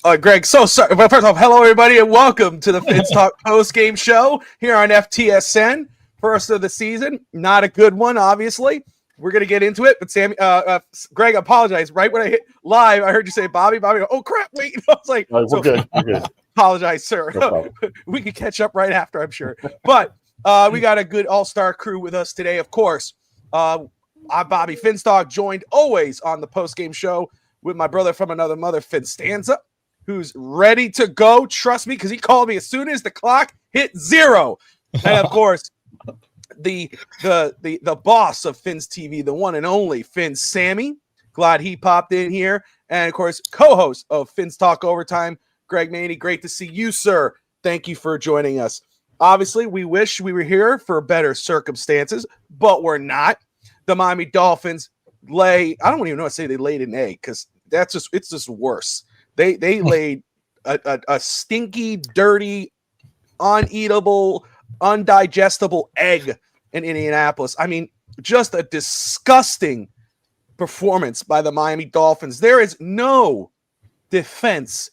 Greg, so sorry. But first off, hello everybody, and welcome to the FinsTalk post-game show here on FTSN. First of the season, not a good one, obviously. We're gonna get into it, but Sammy, Greg, apologize. Right when I hit live, I heard you say Bobby. Oh crap! Wait, I was like, we're good. We're good. Apologize, sir. No We can catch up right after, I'm sure. But we got a good all-star crew with us today, of course. I'm Bobby FinsTalk, joined always on the post-game show with my brother from another mother, FinStanza, who's ready to go. Trust me, because he called me as soon as the clock hit 0. And of course, the boss of Fins TV, the one and only Fins Sammy. Glad he popped in here. And of course, co-host of Fins Talk Overtime, Greg Maney. Great to see you, sir. Thank you for joining us. Obviously, we wish we were here for better circumstances, but we're not. The Miami Dolphins I don't even know how to say they laid an egg, because it's just worse. They laid a stinky, dirty, uneatable, undigestible egg in Indianapolis. I mean, just a disgusting performance by the Miami Dolphins. There is no defense.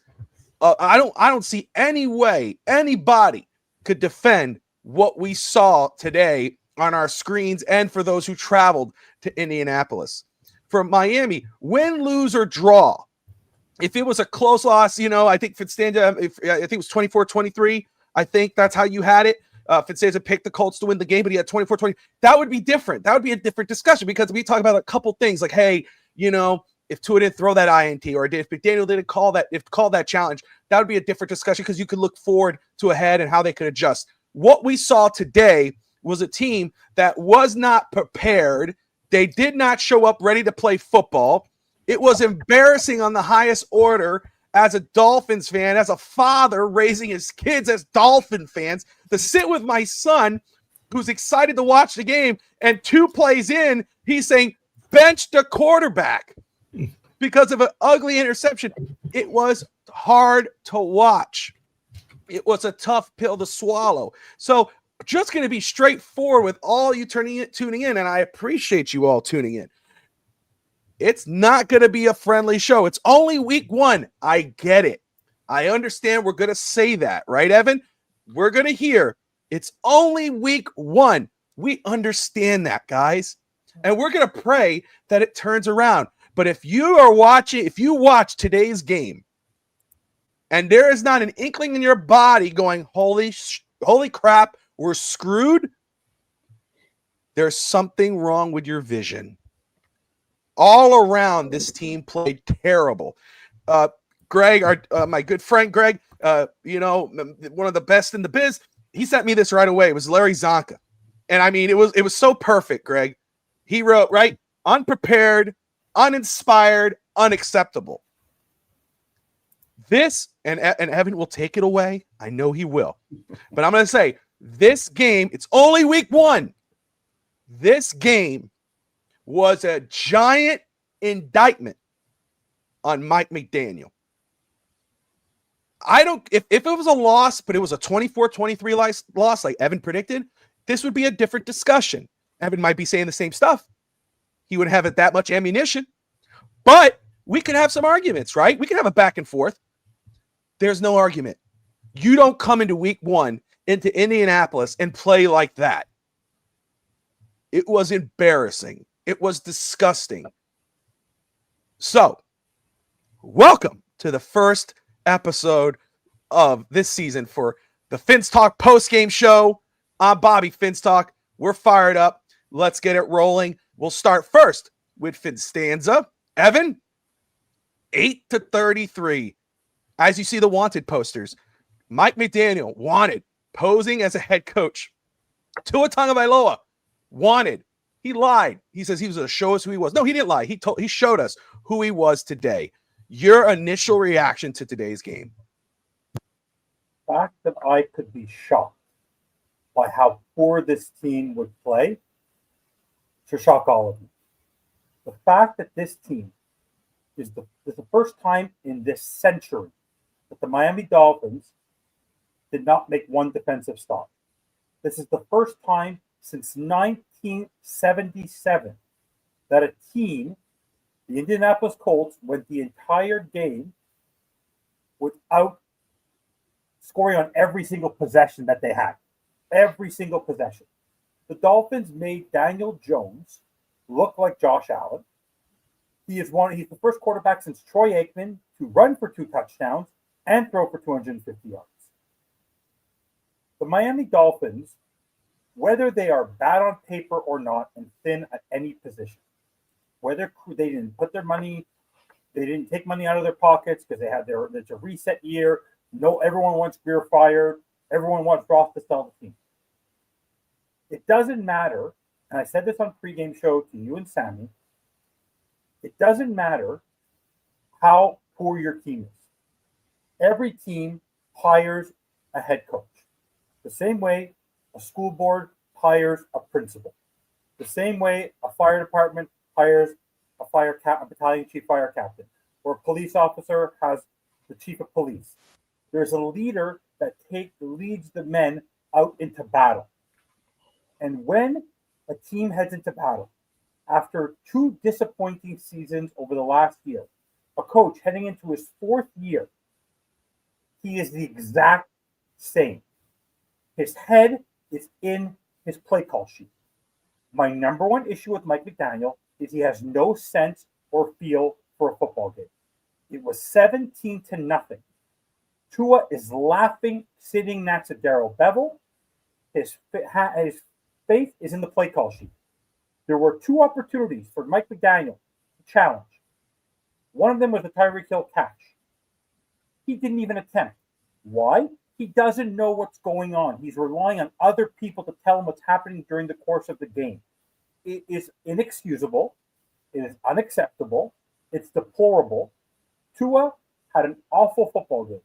I don't see any way anybody could defend what we saw today on our screens, and for those who traveled to Indianapolis. For Miami, win, lose, or draw. If it was a close loss, I think FinStanza, I think it was 24-23. I think that's how you had it. FinStanza picked the Colts to win the game, but he had 24-20. That would be different. That would be a different discussion, because we talk about a couple things like, hey, if Tua didn't throw that INT, or if McDaniel didn't call that challenge, that would be a different discussion, because you could look forward to ahead and how they could adjust. What we saw today was a team that was not prepared. They did not show up ready to play football. It was embarrassing on the highest order as a Dolphins fan, as a father raising his kids as Dolphin fans, to sit with my son who's excited to watch the game, and 2 plays in, he's saying, bench the quarterback because of an ugly interception. It was hard to watch. It was a tough pill to swallow. So just going to be straightforward with all you tuning in, and I appreciate you all tuning in. It's not going to be a friendly show. It's only week 1. I get it. I understand we're going to say that, right, Evan? We're going to hear it's only week 1. We understand that, guys. And we're going to pray that it turns around. But if you watch today's game, and there is not an inkling in your body going, holy crap, we're screwed, there's something wrong with your vision. All around, this team played terrible. Greg, my good friend Greg, one of the best in the biz, he sent me this right away. It was Larry Zonka. And I mean, it was so perfect, Greg. He wrote, right, unprepared, uninspired, unacceptable. This, and Evan will take it away. I know he will. But I'm going to say, this game, it's only week 1. This game was a giant indictment on Mike McDaniel. If it was a loss, but it was a 24-23 loss like Evan predicted, this would be a different discussion. Evan might be saying the same stuff. He wouldn't have that much ammunition. But we could have some arguments, right? We can have a back and forth. There's no argument. You don't come into week 1 into Indianapolis and play like that. It was embarrassing. It was disgusting. So, welcome to the first episode of this season for the FinsTalk post-game show. I'm Bobby FinsTalk. We're fired up. Let's get it rolling. We'll start first with FinStanza. Evan, 8-33. As you see the wanted posters, Mike McDaniel wanted, posing as a head coach. Tua Tagovailoa wanted. He lied. He says he was going to show us who he was. No, he didn't lie. He showed us who he was today. Your initial reaction to today's game? The fact that I could be shocked by how poor this team would play should shock all of you. The fact that this team is the first time in this century that the Miami Dolphins did not make one defensive stop. This is the first time since 1977 that a team, the Indianapolis Colts, went the entire game without scoring on every single possession that they had. Every single possession. The Dolphins made Daniel Jones look like Josh Allen. He's the first quarterback since Troy Aikman to run for 2 touchdowns and throw for 250 yards. The Miami Dolphins, whether they are bad on paper or not and thin at any position, whether they didn't put their money, they didn't take money out of their pockets because it's a reset year. No, everyone wants Greer fired. Everyone wants Ross to sell the team. It doesn't matter, and I said this on pregame show to you and Sammy, it doesn't matter how poor your team is. Every team hires a head coach. The same way a school board hires a principal. The same way a fire department hires a battalion chief fire captain, or a police officer has the chief of police. There's a leader that leads the men out into battle. And when a team heads into battle, after 2 disappointing seasons over the last year, a coach heading into his 4th year, he is the exact same. His head is in his play call sheet. My number one issue with Mike McDaniel is he has no sense or feel for a football game. It was 17-0. Tua is laughing, sitting next to Darrell Bevel. His faith is in the play call sheet. There were 2 opportunities for Mike McDaniel to challenge. One of them was the Tyreek Hill catch. He didn't even attempt. Why? He doesn't know what's going on. He's relying on other people to tell him what's happening during the course of the game. It is inexcusable. It is unacceptable. It's deplorable. Tua had an awful football game.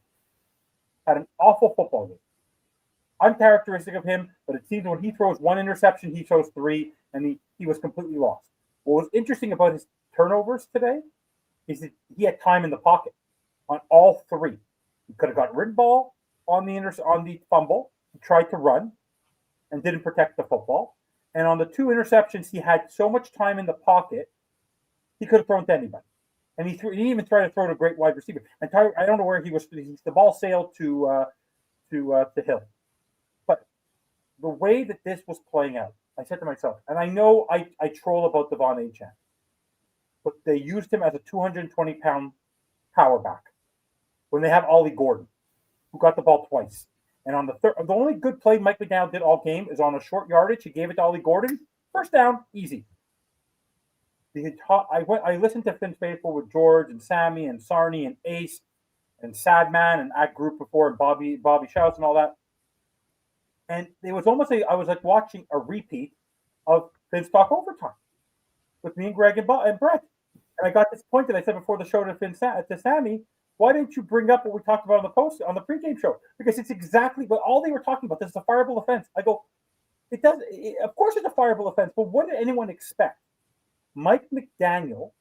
Uncharacteristic of him, but it seems when he throws 1 interception, he throws 3, and he was completely lost. What was interesting about his turnovers today is that he had time in the pocket on all 3. He could have got rid of ball on the fumble. He tried to run and didn't protect the football. And on the 2 interceptions, he had so much time in the pocket, he could have thrown to anybody. And he didn't even try to throw to a great wide receiver. And I don't know where he was. The ball sailed to Hill. But the way that this was playing out, I said to myself, and I know I troll about Devon Achane, but they used him as a 220-pound power back when they have Ollie Gordon, who got the ball twice. And on the only good play Mike McDaniel did all game is on a short yardage. He gave it to Ollie Gordon. First down, easy. I listened to Fins Faithful with George and Sammy and Sarni and Ace and Sadman and Act Group before and Bobby Shouts and all that. And it was almost I was like watching a repeat of FinsTalk Overtime with me and Greg and Brett. And I got disappointed. I said before the show to Sammy, why didn't you bring up what we talked about on the pregame show? Because it's exactly what all they were talking about. This is a fireable offense. I go, of course it's a fireable offense, but what did anyone expect? Mike McDaniel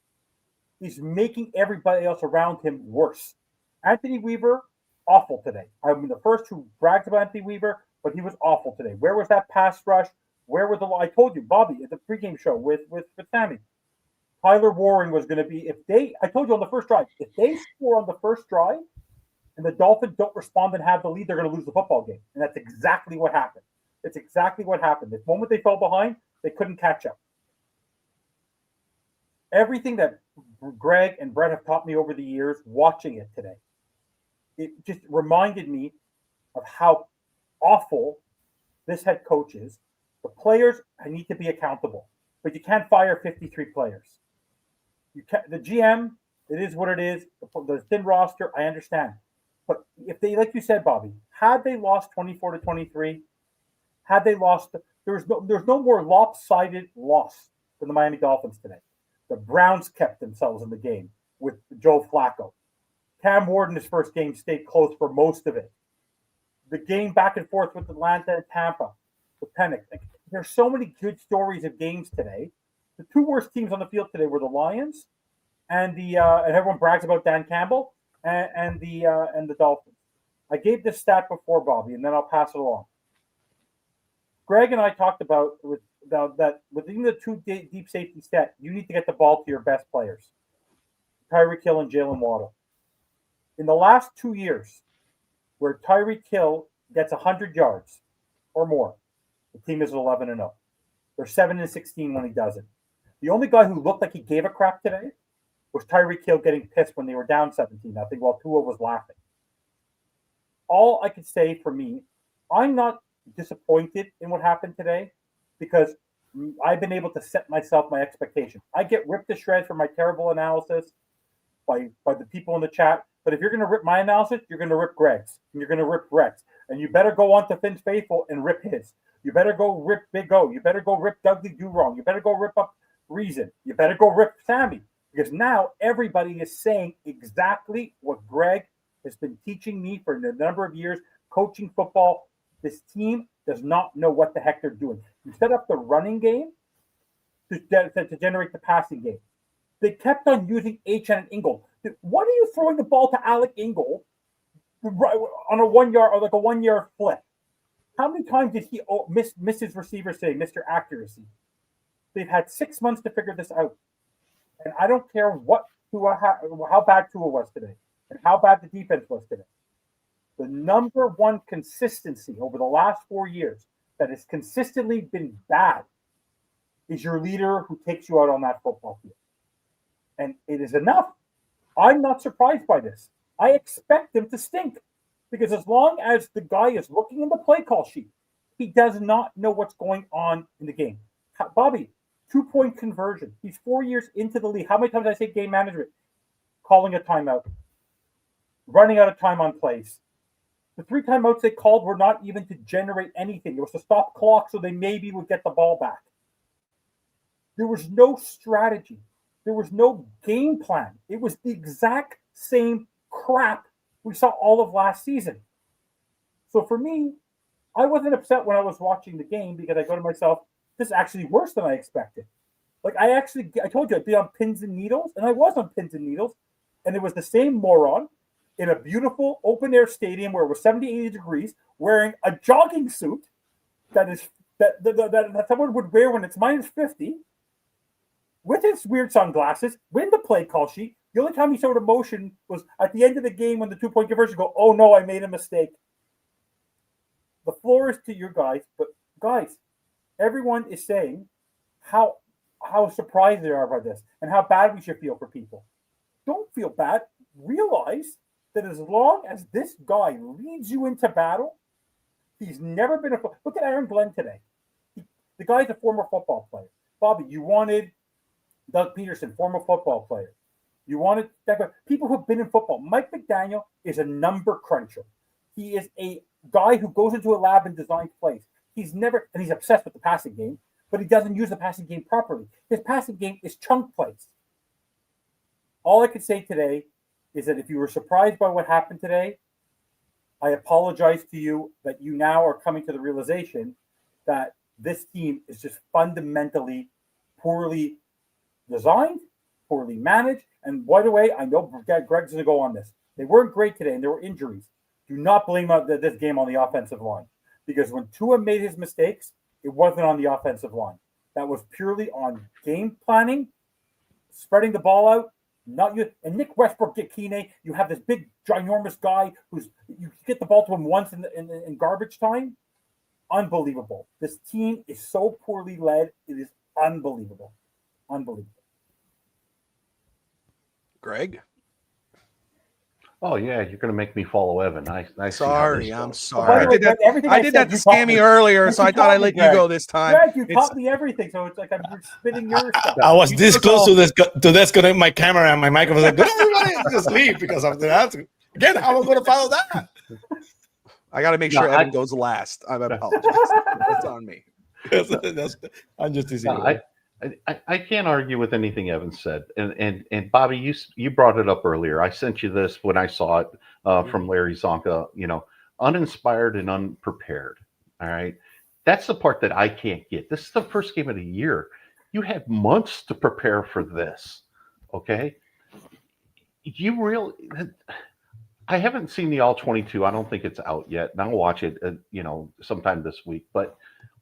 is making everybody else around him worse. Anthony Weaver, awful today. I'm the first who bragged about Anthony Weaver, but he was awful today. Where was that pass rush? Where was I told you, Bobby, at the pregame show with Sammy. Tyler Warren was going to be, I told you on the first drive, if they score on the first drive and the Dolphins don't respond and have the lead, they're going to lose the football game. And that's exactly what happened. It's exactly what happened. The moment they fell behind, they couldn't catch up. Everything that Greg and Brett have taught me over the years, watching it today, it just reminded me of how awful this head coach is. The players need to be accountable, but you can't fire 53 players. The GM, it is what it is. The thin roster, I understand. But if they, like you said, Bobby, had they lost 24-23, had they lost, there's no more lopsided loss than the Miami Dolphins today. The Browns kept themselves in the game with Joe Flacco. Cam Ward in his first game stayed close for most of it. The game back and forth with Atlanta and Tampa, with Penix. There's so many good stories of games today. The 2 worst teams on the field today were the Lions and and everyone brags about Dan Campbell and the Dolphins. I gave this stat before, Bobby, and then I'll pass it along. Greg and I talked about that within the 2 deep safety set, you need to get the ball to your best players, Tyreek Hill and Jalen Waddle. In the last 2 years, where Tyreek Hill gets 100 yards or more, the team is 11-0. They're 7-16 when he doesn't. The only guy who looked like he gave a crap today was Tyreek Hill getting pissed when they were down 17-0 while Tua was laughing. All I could say for me, I'm not disappointed in what happened today because I've been able to set myself my expectation. I get ripped to shreds for my terrible analysis by the people in the chat. But if you're going to rip my analysis, you're going to rip Greg's, and you're going to rip Brett's. And you better go on to Fins Faithful and rip his. You better go rip Big O. You better go rip Dudley Do Wrong. You better go rip up Reason. You better go rip Sammy. Because now everybody is saying exactly what Greg has been teaching me for a number of years, coaching football. This team does not know what the heck they're doing. You set up the running game to generate the passing game. They kept on using H and Ingold. What are you throwing the ball to Alec Ingold on a 1 yard or like a 1 yard flip? How many times did he miss his receiver saying Mr. Accuracy? They've had 6 months to figure this out. And I don't care how bad Tua was today and how bad the defense was today. The number one consistency over the last 4 years that has consistently been bad is your leader who takes you out on that football field. And it is enough. I'm not surprised by this. I expect him to stink because as long as the guy is looking in the play call sheet, he does not know what's going on in the game. Bobby, 2-point conversion. He's 4 years into the league. How many times did I say game management? Calling a timeout. Running out of time on plays. The 3 timeouts they called were not even to generate anything. It was to stop clock so they maybe would get the ball back. There was no strategy. There was no game plan. It was the exact same crap we saw all of last season. So for me, I wasn't upset when I was watching the game because I go to myself, this is actually worse than I expected. Like I told you I'd be on pins and needles, and I was on pins and needles, and it was the same moron in a beautiful open air stadium where it was 70, 80 degrees, wearing a jogging suit that someone would wear when it's minus 50. With his weird sunglasses, with the play call sheet, the only time he showed emotion was at the end of the game when the 2-point conversion go, oh no, I made a mistake. The floor is to you guys, but guys, everyone is saying how surprised they are by this and how bad we should feel for people. Don't feel bad. Realize that as long as this guy leads you into battle, he's never been look at Aaron Glenn today. The guy's a former football player. Bobby, you wanted Doug Peterson, former football player. You wanted people who've been in football. Mike McDaniel is a number cruncher. He is a guy who goes into a lab and designs plays. He's obsessed with the passing game, but he doesn't use the passing game properly. His passing game is chunk plays. All I could say today is that if you were surprised by what happened today, I apologize to you that you now are coming to the realization that this team is just fundamentally poorly designed, poorly managed. And by the way, I know Greg's going to go on this. They weren't great today and there were injuries. Do not blame this game on the offensive line because when Tua made his mistakes, it wasn't on the offensive line. That was purely on game planning, spreading the ball out, not you. And Nick Westbrook get Keeney. You have this big, ginormous guy you get the ball to him once in garbage time. Unbelievable. This team is so poorly led. It is unbelievable. Unbelievable. Greg? Oh, yeah, you're going to make me follow Evan. Sorry, I'm By sorry. the way, I did that to Sammy earlier, so I thought I'd let you go this time. Greg, you taught me everything, so it's like I'm spitting your stuff. I was this close to disconnect my camera and my microphone was like, "Good, everybody just leave," because of that. Again, how am I going to follow that? I got to make sure Evan goes last. I apologize. That's on me. I'm just teasing. No, I can't argue with anything Evan said. And Bobby, you brought it up earlier. I sent you this when I saw it from Larry Zonka, uninspired and unprepared. All right. That's the part that I can't get. This is the first game of the year. You had months to prepare for this. Okay. I haven't seen the All 22. I don't think it's out yet. And I'll watch it, sometime this week. But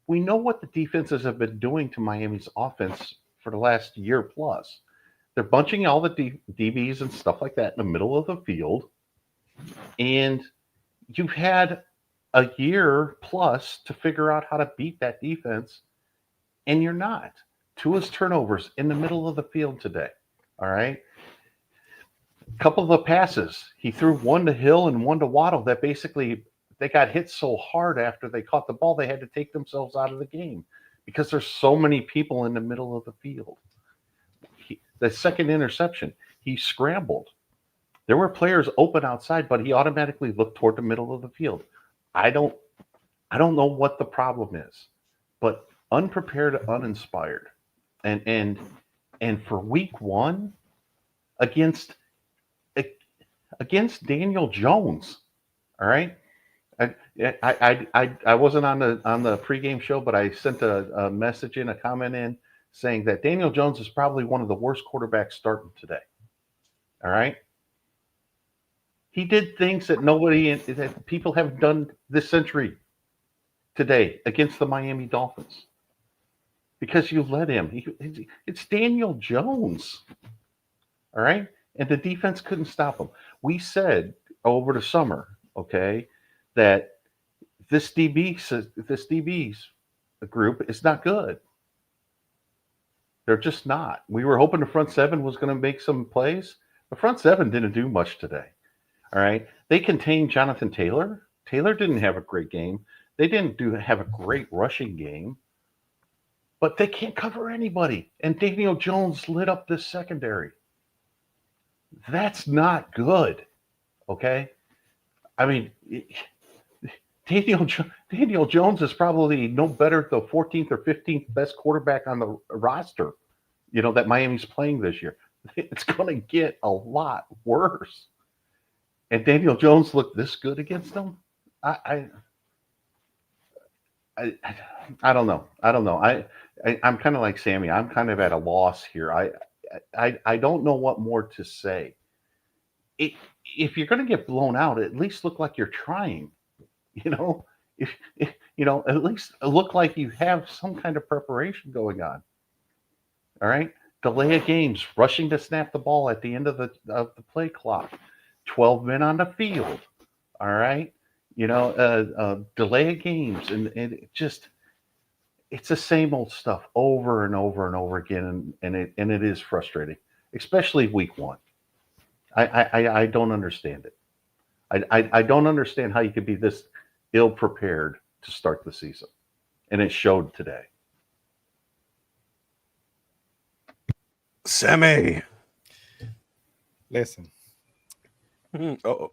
we know what the defenses have been doing to Miami's offense for the last year plus. They're bunching all the DBs and stuff like that in the middle of the field, And you've had a year plus to figure out how to beat that defense, and you're not. Tua's turnovers in the middle of the field today. All right. A couple of the passes, he threw one to Hill and one to Waddle that basically they got hit so hard after they caught the ball, they had to take themselves out of the game because there's so many people in the middle of the field. The second interception, he scrambled. There were players open outside, but he automatically looked toward the middle of the field. I don't know what the problem is, but unprepared, uninspired. And for week one against Daniel Jones, all right. I wasn't on the pregame show, but I sent a message in, a comment in saying that Daniel Jones is probably one of the worst quarterbacks starting today. All right. He did things that people haven't done this century today against the Miami Dolphins because you let him. It's Daniel Jones. All right. And the defense couldn't stop him. We said over the summer, okay, that this DB's group is not good. They're just not. We were hoping the front seven was going to make some plays. The front seven didn't do much today. All right. They contained Jonathan Taylor. Taylor didn't have a great game. They didn't have a great rushing game. But they can't cover anybody. And Daniel Jones lit up this secondary. That's not good. Okay? I mean, Daniel Jones is probably no better the 14th or 15th best quarterback on the roster, that Miami's playing this year. It's going to get a lot worse. And Daniel Jones looked this good against them. I don't know. I'm kind of like Sammy. I'm kind of at a loss here. I don't know what more to say. If you're going to get blown out, at least look like you're trying. If at least look like you have some kind of preparation going on. All right, delay of games, rushing to snap the ball at the end of the play clock, 12 men on the field. All right, delay of games, and it's the same old stuff over and over and over again, and it is frustrating, especially week one. I don't understand it. I don't understand how you could be this ill prepared to start the season, and it showed today. Sammy, listen. Oh,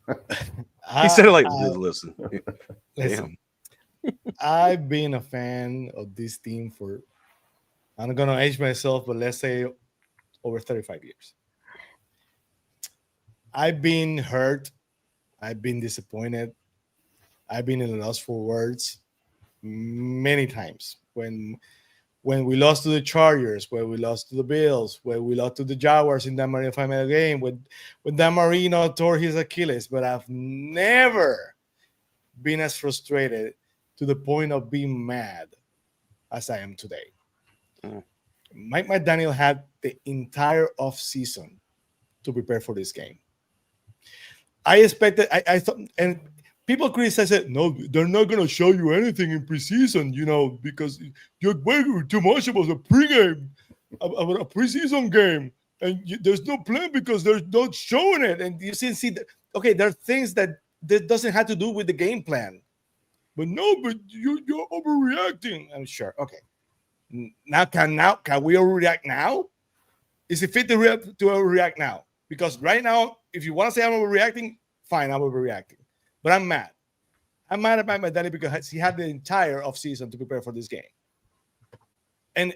he said it like, listen. Listen. I've been a fan of this team for, I'm not gonna age myself, but let's say over 35 years. I've been hurt. I've been disappointed. I've been in a loss for words many times. When we lost to the Chargers, when we lost to the Bills, when we lost to the Jaguars in that Marino final game, when Dan Marino tore his Achilles, but I've never been as frustrated to the point of being mad as I am today. Mike McDaniel had the entire offseason to prepare for this game. I expected, I thought, and people criticize it. No, they're not going to show you anything in preseason, because you're worried too much about a pregame, about a preseason game, and there's no plan because they're not showing it. And you see that, okay, there are things that doesn't have to do with the game plan. But you're overreacting. I'm sure. Okay. Now can we overreact now? Is it fit to overreact now? Because right now, if you want to say I'm overreacting, fine, I'm overreacting. But I'm mad. I'm mad about my daddy because he had the entire offseason to prepare for this game. And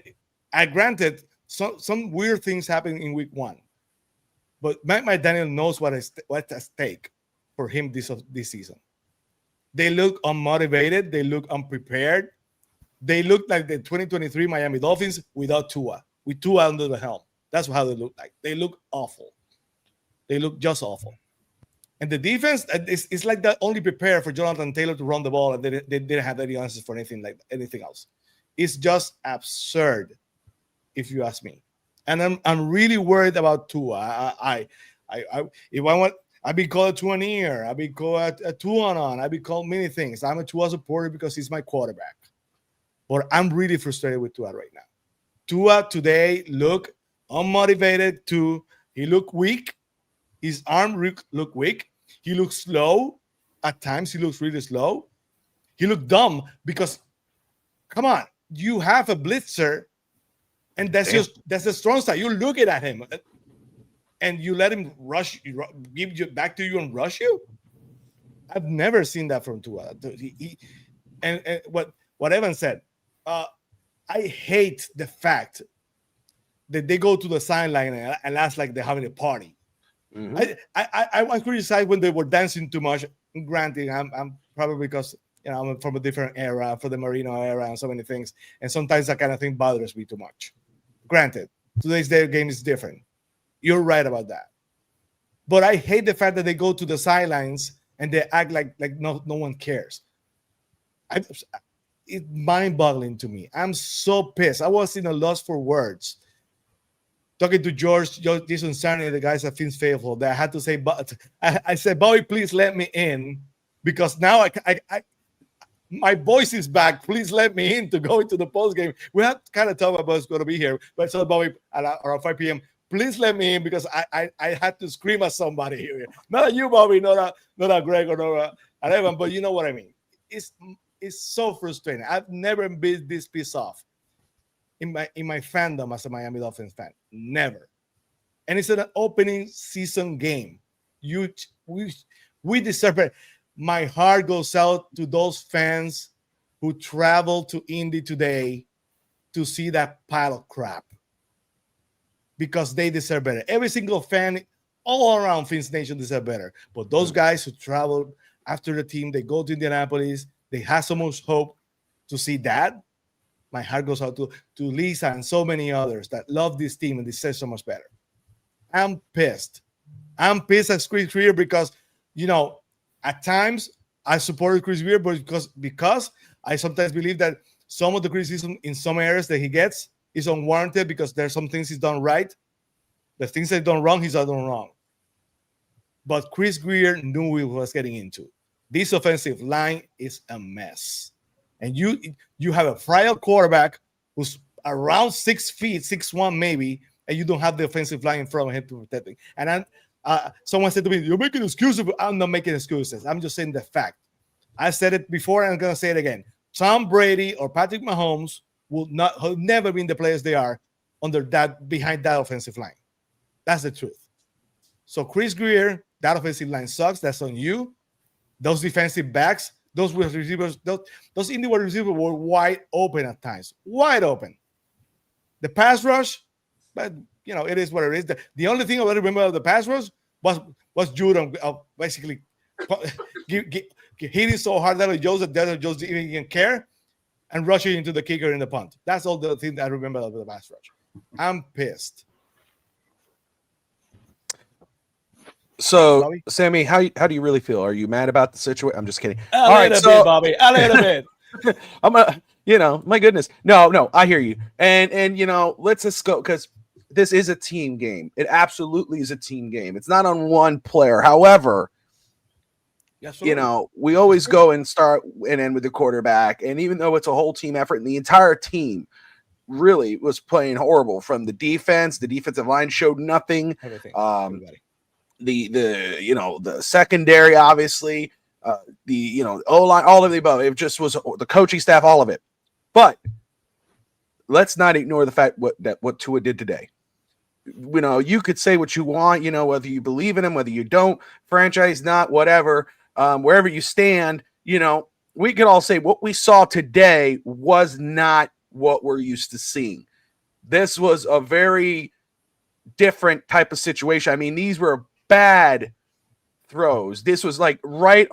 I granted some weird things happened in week one. But Mike McDaniel knows what's at stake for him this season. They look unmotivated. They look unprepared. They look like the 2023 Miami Dolphins without Tua, with Tua under the helm. That's how they look like. They look awful. They look just awful. And the defense is like that only prepared for Jonathan Taylor to run the ball, and they didn't have any answers for anything else. It's just absurd, if you ask me. And I'm really worried about Tua. I've been called a Tua an ear. I've been called a Tua on. I've been called many things. I'm a Tua supporter because he's my quarterback. But I'm really frustrated with Tua right now. Tua today looked unmotivated too. He looked weak. His arm looked weak. He looked slow. At times, he looks really slow. He looked dumb because, come on, you have a blitzer, and that's the strong side. You're looking at him, and you let him rush, give you back to you and rush you. I've never seen that from Tua. And what Evan said, I hate the fact that they go to the sideline and act like they're having a party. Mm-hmm. I was criticized when they were dancing too much. Granted, I'm probably because I'm from a different era, for the Marino era, and so many things. And sometimes that kind of thing bothers me too much. Granted, today's game is different. You're right about that. But I hate the fact that they go to the sidelines and they act like no one cares. It's mind-boggling to me. I'm so pissed. I was in a loss for words. Talking to George Jason Sarney, the guys at Fins Faithful, that I had to say, but I said, Bobby, please let me in, because now I my voice is back. Please let me in to go into the post game. We had kind of talked about who's going to be here, but I told Bobby around 5 p.m. Please let me in because I had to scream at somebody here. Not at you, Bobby, not at Greg or not at Evan, but you know what I mean. It's so frustrating. I've never been this pissed off in my fandom as a Miami Dolphins fan. Never. And it's an opening season game. We deserve it. My heart goes out to those fans who traveled to Indy today to see that pile of crap, because they deserve better. Every single fan all around Fins Nation deserve better. But those guys who traveled after the team, they go to Indianapolis, they have so much hope to see that. My heart goes out to Lisa and so many others that love this team and deserve so much better. I'm pissed. I'm pissed at Chris Greer because, at times I supported Chris Greer, but because I sometimes believe that some of the criticism in some areas that he gets is unwarranted because there's some things he's done right. The things he's done wrong, he's done wrong. But Chris Greer knew what he was getting into. This offensive line is a mess. And you have a frail quarterback who's around 6 feet, 6'1" maybe, and you don't have the offensive line in front of him to protect him. And someone said to me, "You're making excuses." I'm not making excuses. I'm just saying the fact. I said it before, and I'm going to say it again. Tom Brady or Patrick Mahomes will never be the players they are behind that offensive line. That's the truth. So Chris Greer, that offensive line sucks. That's on you. Those defensive backs, those receivers, those Indy wide receivers were wide open at times. Wide open. The pass rush, but it is what it is. The only thing I remember of the pass rush was Judon basically hitting so hard that Joe didn't even care and rushing into the kicker in the punt. That's all the thing that I remember of the pass rush. I'm pissed. So, Bobby? Sammy, how do you really feel? Are you mad about the situation? I'm just kidding. A little bit, Bobby. A little bit. My goodness. No, I hear you. And let's just go, because this is a team game. It absolutely is a team game. It's not on one player. However, we always go and start and end with the quarterback. And even though it's a whole team effort, and the entire team really was playing horrible, from the defensive line showed nothing. Everybody. The secondary, obviously, the O-line, all of the above. It just was the coaching staff, all of it. But let's not ignore the fact what Tua did today. You could say what you want, whether you believe in him, whether you don't, franchise not, whatever, wherever you stand, we could all say what we saw today was not what we're used to seeing. This was a very different type of situation. I mean, these were bad throws. This was like right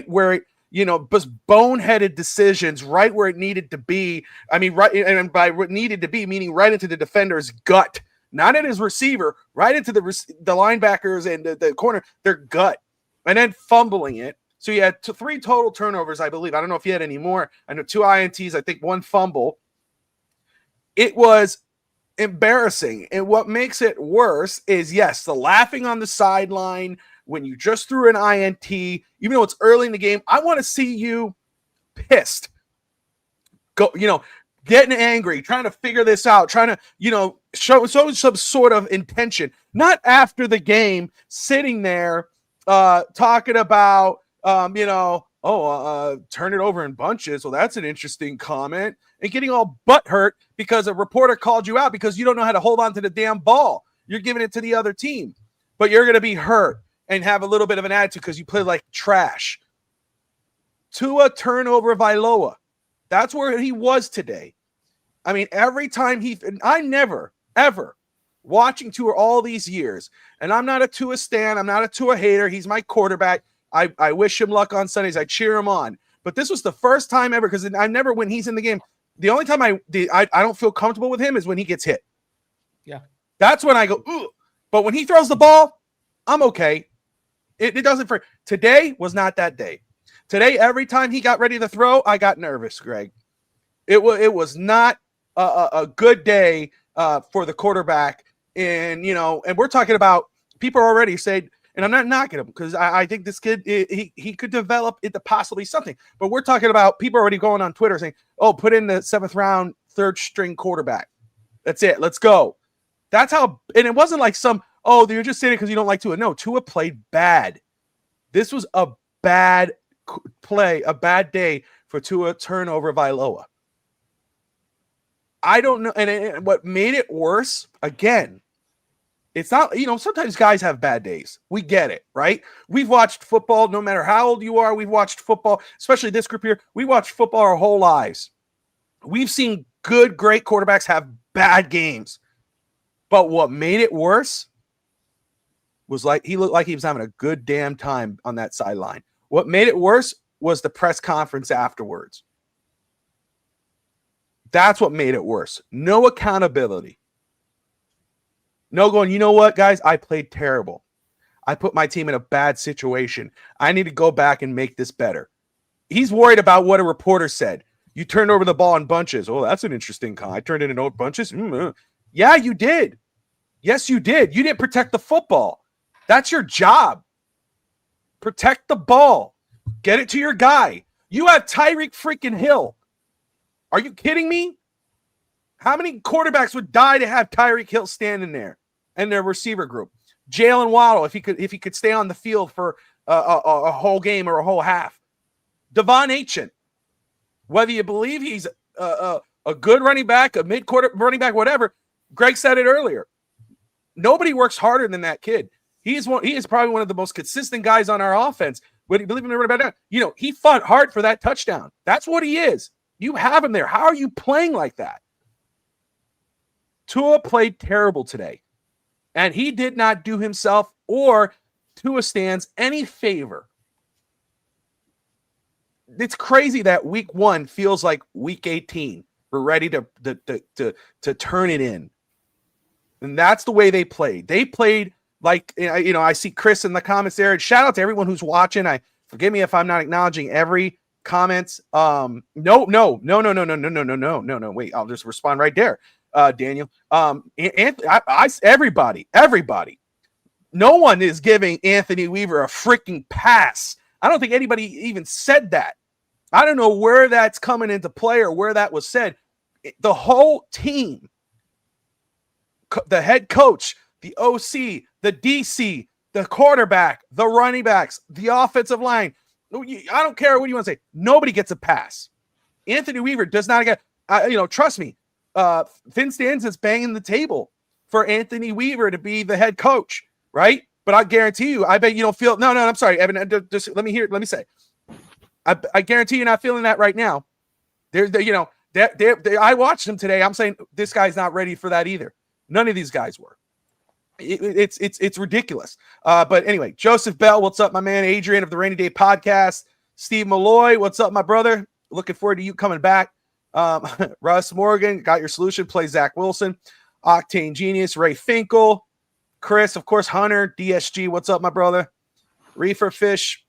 where it, was boneheaded decisions, right where it needed to be. I mean, right, and by what needed to be, meaning right into the defender's gut, not in his receiver, right into the linebackers and the corner, their gut, and then fumbling it. So you had 3 total turnovers, I believe. I don't know if you had any more. I know 2 INTs, I think 1 fumble. It was embarrassing. And what makes it worse is, yes, the laughing on the sideline, when you just threw an INT, even though it's early in the game. I want to see you pissed. Go, getting angry, trying to figure this out, trying to, show some sort of intention. Not after the game, sitting there talking about, turn it over in bunches. Well, that's an interesting comment. And getting all butthurt because a reporter called you out because you don't know how to hold on to the damn ball. You're giving it to the other team. But you're going to be hurt and have a little bit of an attitude because you play like trash. Tua turnover Vailoa. That's where he was today. I mean, every time I never, ever, watching Tua all these years, and I'm not a Tua stan, I'm not a Tua hater, he's my quarterback. I wish him luck on Sundays, I cheer him on. But this was the first time ever, because I never, when he's in the game, the only time I don't feel comfortable with him is when he gets hit. Yeah. That's when I go, ooh. But when he throws the ball, I'm okay. It doesn't for today was not that day. Today, every time he got ready to throw, I got nervous, Greg. It was not a good day for the quarterback. And we're talking about people already said, and I'm not knocking him because I think this kid he could develop into possibly something. But we're talking about people already going on Twitter saying, "Oh, put in the 7th round, 3rd string quarterback. That's it. Let's go." That's how. And it wasn't like you're just saying it because you don't like Tua. No, Tua played bad. This was a bad play, a bad day for Tua turnover Vailoa. I don't know. And what made it worse, again, it's not, sometimes guys have bad days. We get it, right? We've watched football, no matter how old you are. We've watched football, especially this group here. We watched football our whole lives. We've seen good, great quarterbacks have bad games. But what made it worse was he looked like he was having a good damn time on that sideline. What made it worse was the press conference afterwards. That's what made it worse. No accountability. No going, you know what, guys? I played terrible. I put my team in a bad situation. I need to go back and make this better. He's worried about what a reporter said. You turned over the ball in bunches. Oh, that's an interesting comment. I turned it in bunches. Yeah, you did. Yes, you did. You didn't protect the football. That's your job. Protect the ball. Get it to your guy. You have Tyreek freaking Hill. Are you kidding me? How many quarterbacks would die to have Tyreek Hill standing there and their receiver group? Jalen Waddle, if he could stay on the field for a whole game or a whole half. Devon Achane, whether you believe he's a good running back, a mid-quarter running back, whatever, Greg said it earlier. Nobody works harder than that kid. He is probably one of the most consistent guys on our offense. But believe me, about that, he fought hard for that touchdown. That's what he is. You have him there. How are you playing like that? Tua played terrible today, and he did not do himself or Tua stands any favor. It's crazy that week 1 feels like week 18. We're ready to turn it in. And that's the way they played. They played like, I see Chris in the comments there. And shout out to everyone who's watching. Forgive me if I'm not acknowledging every comments. No. Wait, I'll just respond right there. Daniel. Everybody. No one is giving Anthony Weaver a freaking pass. I don't think anybody even said that. I don't know where that's coming into play or where that was said. The whole team, the head coach, the OC, the DC, the quarterback, the running backs, the offensive line. I don't care what you want to say. Nobody gets a pass. Anthony Weaver does not get, trust me, FinStanza is banging the table for Anthony Weaver to be the head coach, right? But I guarantee you, I bet you don't feel, no, I'm sorry, Evan, just let me say. I guarantee you're not feeling that right now. I watched him today. I'm saying this guy's not ready for that either. None of these guys were. It's ridiculous. But anyway, Joseph Bell, what's up, my man? Adrian of the Rainy Day Podcast. Steve Malloy, what's up, my brother? Looking forward to you coming back. Russ Morgan, got your solution. Play Zach Wilson. Octane Genius, Ray Finkel. Chris, of course, Hunter, DSG, what's up, my brother? Reefer Fish.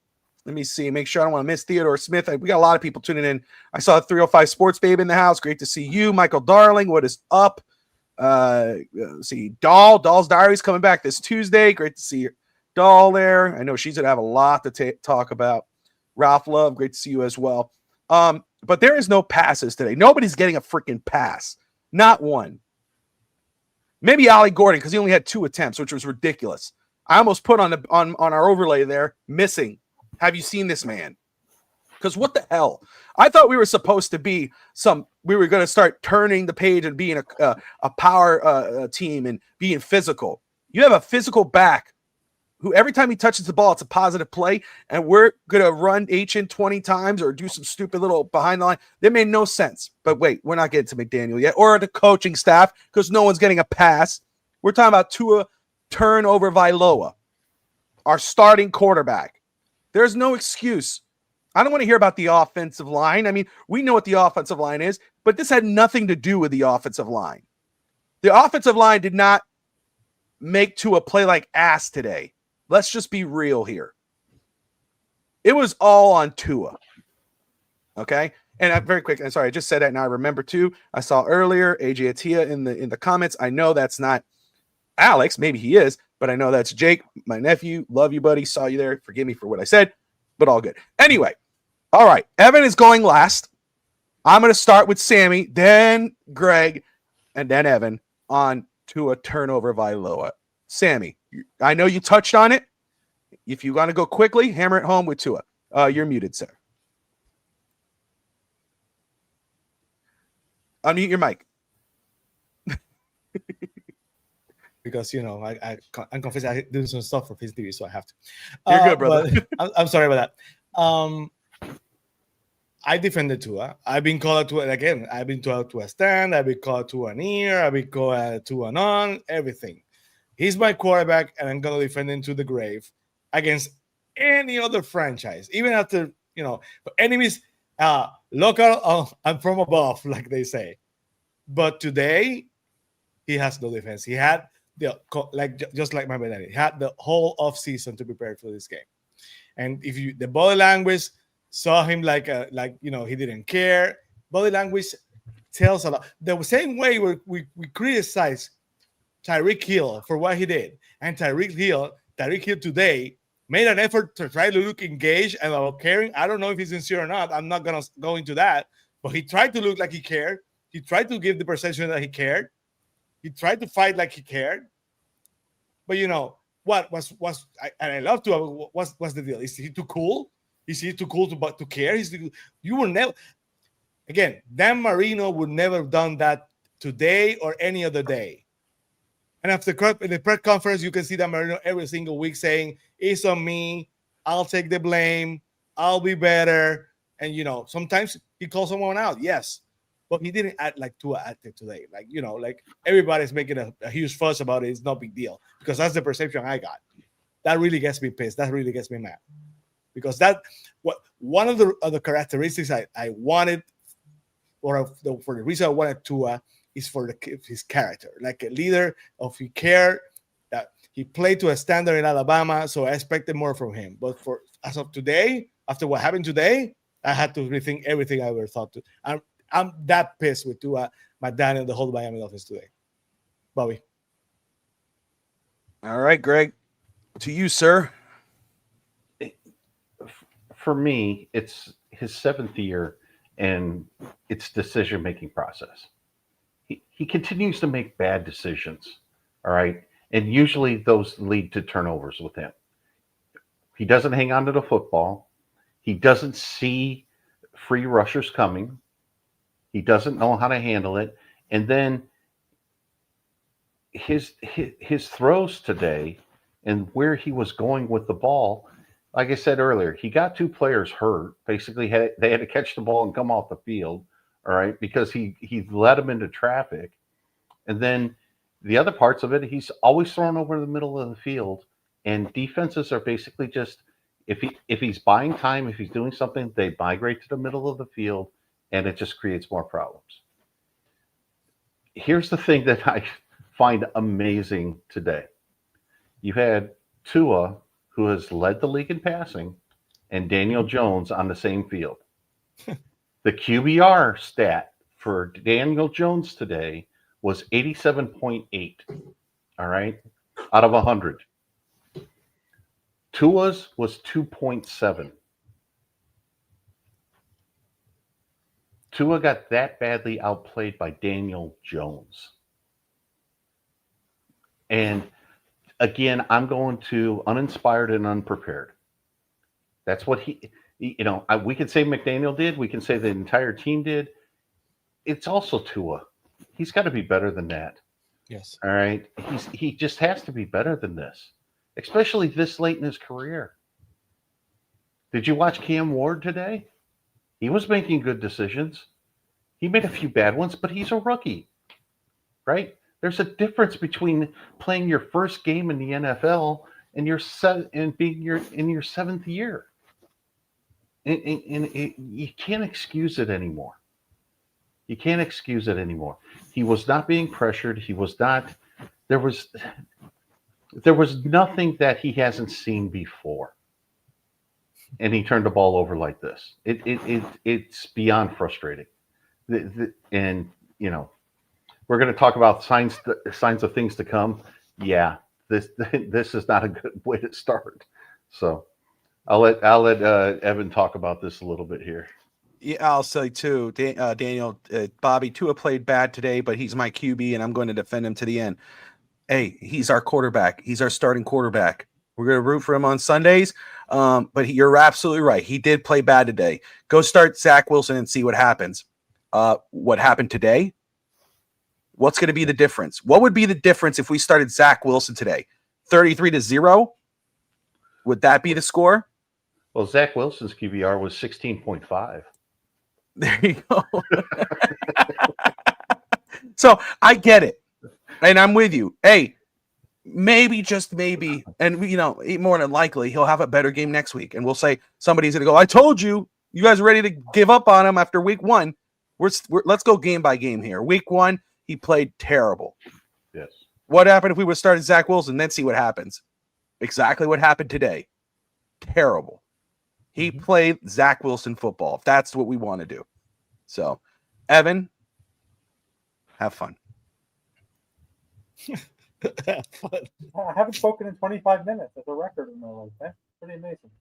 Let me see. Make sure I don't want to miss Theodore Smith. We got a lot of people tuning in. I saw 305 Sports Babe in the house. Great to see you. Michael Darling, what is up? Let's see. Doll's Diaries coming back this Tuesday. Great to see you. Dahl there. I know she's going to have a lot to talk about. Ralph Love, great to see you as well. But there is no passes today. Nobody's getting a freaking pass. Not one. Maybe Ollie Gordon, because he only had 2 attempts, which was ridiculous. I almost put on our overlay there, missing. Have you seen this man? Because what the hell? I thought we were supposed to be we were going to start turning the page and being a power team and being physical. You have a physical back who every time he touches the ball, it's a positive play, and we're going to run H-in 20 times or do some stupid little behind the line. That made no sense. But wait, we're not getting to McDaniel yet or the coaching staff because no one's getting a pass. We're talking about Tua turnover Vailoa, our starting quarterback. There's no excuse. I don't want to hear about the offensive line. I mean, we know what the offensive line is, but this had nothing to do with the offensive line. The offensive line did not make Tua play like ass today. Let's just be real here. It was all on Tua. Okay? And I'm very quick. I'm sorry, I just said that and I remember too. I saw earlier AJ Atia in the comments. I know that's not Alex. Maybe he is, but I know that's Jake, my nephew. Love you, buddy. Saw you there. Forgive me for what I said, but all good. Anyway, all right. Evan is going last. I'm going to start with Sammy, then Greg, and then Evan on Tua turnover Vailoa. Sammy, I know you touched on it. If you want to go quickly, hammer it home with Tua. You're muted, sir. Unmute your mic. Because, I'm confessed I do some stuff for Fins TV, so I have to. You're good, brother. I'm sorry about that. I defended Tua. I've been called to it again. I've been told to a stand. I've been called to an ear. I've been called to an on, everything. He's my quarterback, and I'm going to defend him to the grave against any other franchise, even after, enemies local and from above, like they say. But today, he has no defense. He had just like my McDaniel, he had the whole offseason to prepare for this game. And if the body language saw him like he didn't care. Body language tells a lot. The same way we criticize Tyreek Hill for what he did, and Tyreek Hill today made an effort to try to look engaged and caring. I don't know if he's sincere or not. I'm not gonna go into that, but he tried to look like he cared. He tried to give the perception that he cared. He tried to fight like he cared. But what was and I love to. What's the deal? Is he too cool? Is he too cool to care? You will never. Again, Dan Marino would never have done that today or any other day. And after the press conference, you can see Dan Marino every single week saying, "It's on me. I'll take the blame. I'll be better." And sometimes he calls someone out. Yes, but he didn't act like Tua acted today. Like everybody's making a huge fuss about it. It's no big deal because that's the perception I got. That really gets me pissed. That really gets me mad. Because one of the characteristics I wanted, or for the reason I wanted Tua, is for his character, like a leader of he cared, that he played to a standard in Alabama, so I expected more from him. But as of today, after what happened today, I had to rethink everything I ever thought. I'm that pissed with Tua, McDaniel, the whole Miami Dolphins today. Bobby. All right, Greg. To you, sir. For me, it's his 7th year and it's decision-making process. He continues to make bad decisions, all right? And usually those lead to turnovers with him. He doesn't hang on to the football. He doesn't see free rushers coming. He doesn't know how to handle it. And then his throws today and where he was going with the ball, like I said earlier, he got 2 players hurt. Basically, they had to catch the ball and come off the field, all right, because he led them into traffic. And then the other parts of it, he's always thrown over the middle of the field. And defenses are basically just, if he's buying time, if he's doing something, they migrate to the middle of the field, and it just creates more problems. Here's the thing that I find amazing today. You had Tua, who has led the league in passing, and Daniel Jones on the same field. The QBR stat for Daniel Jones today was 87.8, all right, out of 100. Tua's was 2.7. Tua got that badly outplayed by Daniel Jones. And again, I'm going to uninspired and unprepared. That's what we can say McDaniel did. We can say the entire team did. It's also Tua. He's got to be better than that. Yes. All right. He just has to be better than this, especially this late in his career. Did you watch Cam Ward today? He was making good decisions. He made a few bad ones, but he's a rookie, right? There's a difference between playing your first game in the NFL and being in your seventh year. You can't excuse it anymore. You can't excuse it anymore. He was not being pressured. He was not. There was nothing that he hasn't seen before, and he turned the ball over like this. It's beyond frustrating. And we're going to talk about signs of things to come. Yeah, this is not a good way to start. So I'll let Evan talk about this a little bit here. Yeah, I'll say too, Daniel, Bobby, Tua played bad today, but he's my QB, and I'm going to defend him to the end. Hey, he's our quarterback. He's our starting quarterback. We're going to root for him on Sundays, but you're absolutely right. He did play bad today. Go start Zach Wilson and see what happens. What happened today? What's going to be the difference? What would be the difference if we started Zach Wilson today? 33-0? Would that be the score? Well, Zach Wilson's QBR was 16.5. There you go. So I get it. And I'm with you. Hey, maybe, just maybe, and more than likely, he'll have a better game next week. And we'll say somebody's going to go, I told you, you guys are ready to give up on him after week one. Let's go game by game here. Week one, he played terrible. Yes. What happened if we would have started Zach Wilson, then see what happens? Exactly what happened today. Terrible. He played Zach Wilson football, if that's what we want to do. So, Evan, have fun. I haven't spoken in 25 minutes as a record in my life. That's pretty amazing.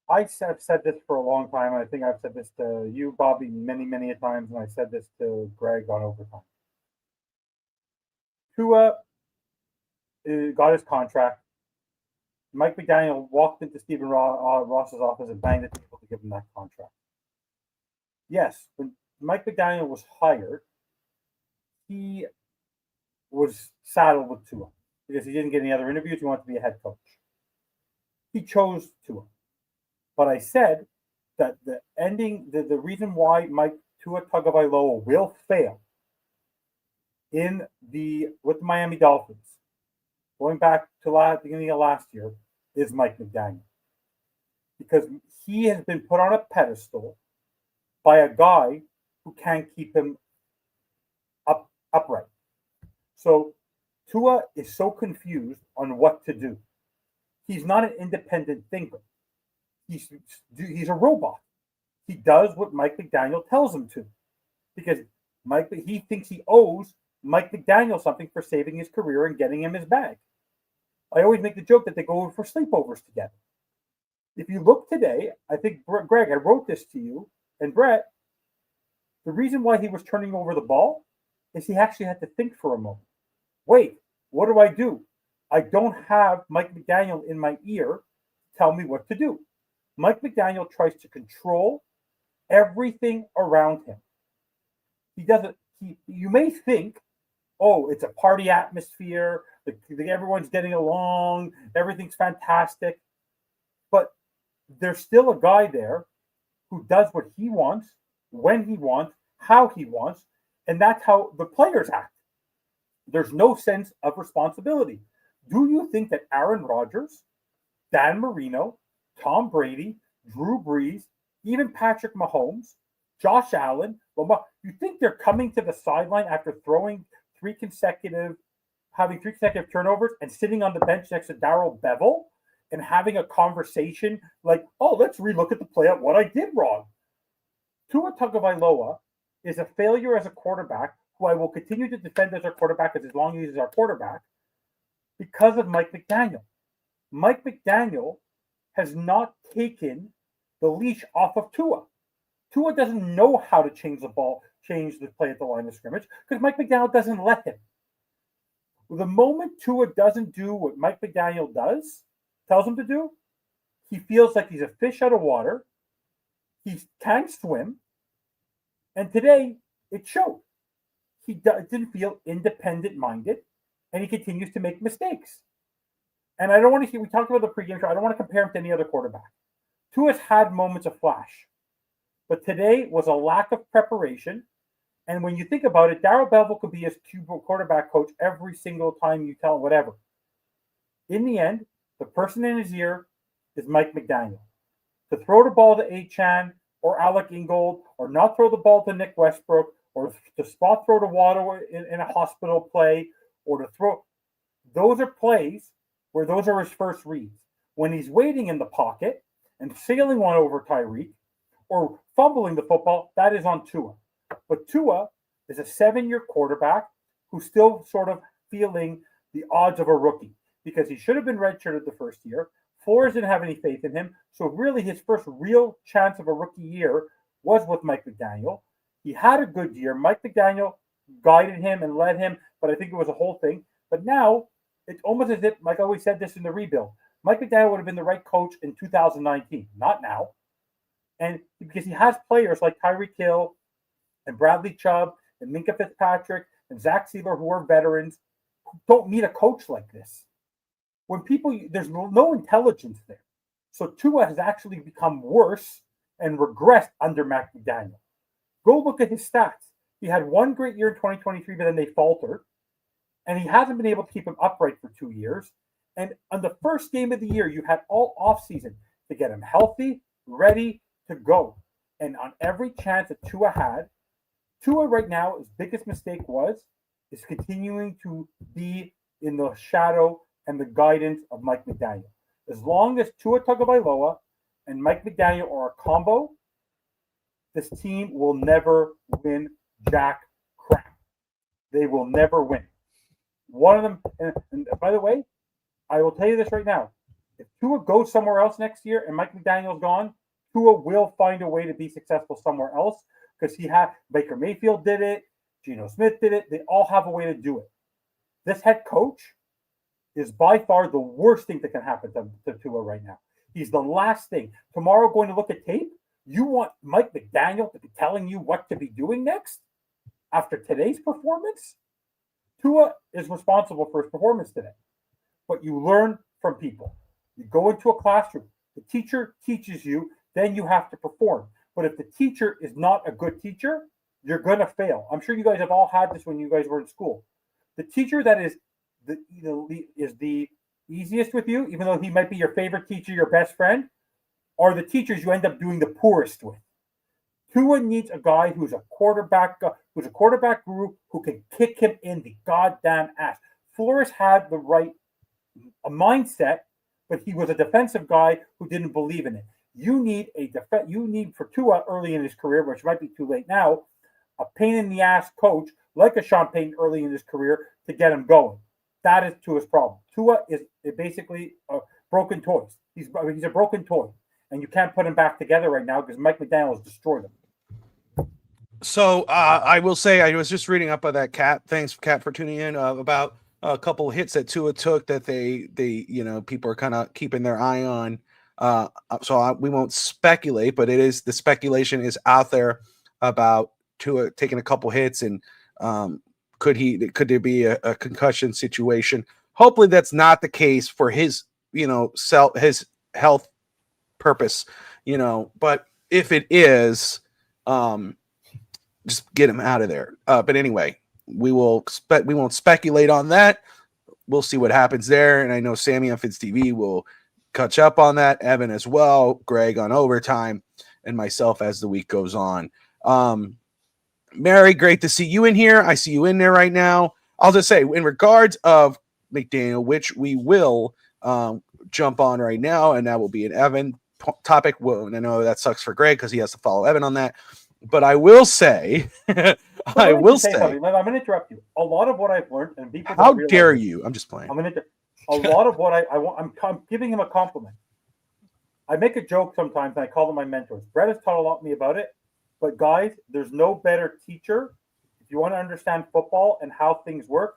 I've said this for a long time. I think I've said this to you, Bobby, many, many a times, and I said this to Greg on Overtime. Tua got his contract. Mike McDaniel walked into Stephen Ross's office and banged the table to give him that contract. Yes, when Mike McDaniel was hired, he was saddled with Tua because he didn't get any other interviews. He wanted to be a head coach. He chose Tua. But I said that the reason why Tua Tagovailoa will fail with the Miami Dolphins, going back to the beginning of last year, is Mike McDaniel. Because he has been put on a pedestal by a guy who can't keep him upright. So Tua is so confused on what to do. He's not an independent thinker. He's a robot. He does what Mike McDaniel tells him to, because he thinks he owes Mike McDaniel something for saving his career and getting him his bag. I always make the joke that they go over for sleepovers together. If you look today, I think, Greg, I wrote this to you, and Brett, the reason why he was turning over the ball is he actually had to think for a moment. Wait, what do? I don't have Mike McDaniel in my ear to tell me what to do. Mike McDaniel tries to control everything around him. He doesn't. You may think, oh, it's a party atmosphere. Everyone's getting along. Everything's fantastic. But there's still a guy there who does what he wants, when he wants, how he wants, and that's how the players act. There's no sense of responsibility. Do you think that Aaron Rodgers, Dan Marino, Tom Brady, Drew Brees, even Patrick Mahomes, Josh Allen, Lamar, you think they're coming to the sideline after having three consecutive turnovers and sitting on the bench next to Darrell Bevel and having a conversation like, oh, let's relook at the play at what I did wrong? Tua Tagovailoa is a failure as a quarterback, who I will continue to defend as our quarterback as long as he's our quarterback, because of Mike McDaniel. Mike McDaniel has not taken the leash off of Tua. Tua doesn't know how to change the ball, change the play at the line of scrimmage because Mike McDaniel doesn't let him. The moment Tua doesn't do what Mike McDaniel tells him to do, he feels like he's a fish out of water. He can't swim. And today, it showed. He didn't feel independent-minded, and he continues to make mistakes. And I don't want to hear, we talked about the pregame show, I don't want to compare him to any other quarterback. Tua's had moments of flash, but today was a lack of preparation. And when you think about it, Darrell Bevell could be his quarterback coach every single time you tell him whatever. In the end, the person in his ear is Mike McDaniel. To throw the ball to Achane or Alec Ingold, or not throw the ball to Nick Westbrook, or to spot throw to Water in a hospital play, or to throw. Those are plays where those are his first reads. When he's waiting in the pocket and sailing one over Tyreek or fumbling the football, that is on Tua. But Tua is a 7-year quarterback who's still sort of feeling the odds of a rookie because he should have been redshirted the first year. Flores didn't have any faith in him. So really his first real chance of a rookie year was with Mike McDaniel. He had a good year. Mike McDaniel guided him and led him, but I think it was a whole thing. But now it's almost as if, Mike always said this in the rebuild, Mike McDaniel would have been the right coach in 2019, not now. And because he has players like Tyreek Hill and Bradley Chubb and Minka Fitzpatrick and Zach Sealer, who are veterans, who don't need a coach like this. When people, there's no intelligence there. So Tua has actually become worse and regressed under Mike McDaniel. Go look at his stats. He had one great year in 2023, but then they faltered. And he hasn't been able to keep him upright for 2 years. And on the first game of the year, you had all offseason to get him healthy, ready to go. And on every chance that Tua had, Tua right now, his biggest mistake is continuing to be in the shadow and the guidance of Mike McDaniel. As long as Tua Tagovailoa and Mike McDaniel are a combo, this team will never win jack crap. They will never win. One of them, and by the way, I will tell you this right now. If Tua goes somewhere else next year and Mike McDaniel's gone, Tua will find a way to be successful somewhere else because Baker Mayfield did it, Geno Smith did it. They all have a way to do it. This head coach is by far the worst thing that can happen to Tua right now. He's the last thing. Tomorrow, going to look at tape, you want Mike McDaniel to be telling you what to be doing next after today's performance? Tua is responsible for his performance today. But you learn from people. You go into a classroom. The teacher teaches you, then you have to perform. But if the teacher is not a good teacher, you're going to fail. I'm sure you guys have all had this when you guys were in school. The teacher that is the easiest with you, even though he might be your favorite teacher, your best friend, are the teachers you end up doing the poorest with. Tua needs a guy who's a quarterback guru who can kick him in the goddamn ass. Flores had the right mindset, but he was a defensive guy who didn't believe in it. You need for Tua early in his career, which might be too late now, a pain in the ass coach like a Sean Payton early in his career to get him going. That is Tua's problem. Tua is basically broken toys. He's a broken toy, and you can't put him back together right now because Mike McDaniel has destroyed him. So I will say I was just reading up on that, Cat. Thanks, Cat, for tuning in about a couple hits that Tua took that they people are kind of keeping their eye on. We won't speculate, but the speculation is out there about Tua taking a couple hits and could there be a concussion situation? Hopefully that's not the case for his his health purpose, but if it is, just get him out of there. But anyway, we won't speculate on that. We'll see what happens there. And I know Sammy on Fins TV will catch up on that, Evan as well, Greg on overtime, and myself as the week goes on. Mary, great to see you in here. I see you in there right now. I'll just say, in regards of McDaniel, which we will jump on right now, and that will be an Evan topic. Well, and I know that sucks for Greg because he has to follow Evan on that. But I will say, I'm going to interrupt you. A lot of what I've learned, and people. How dare you? I'm just playing. a lot of what I want, I'm giving him a compliment. I make a joke sometimes, and I call them my mentors. Brett has taught a lot to me about it, but guys, there's no better teacher if you want to understand football and how things work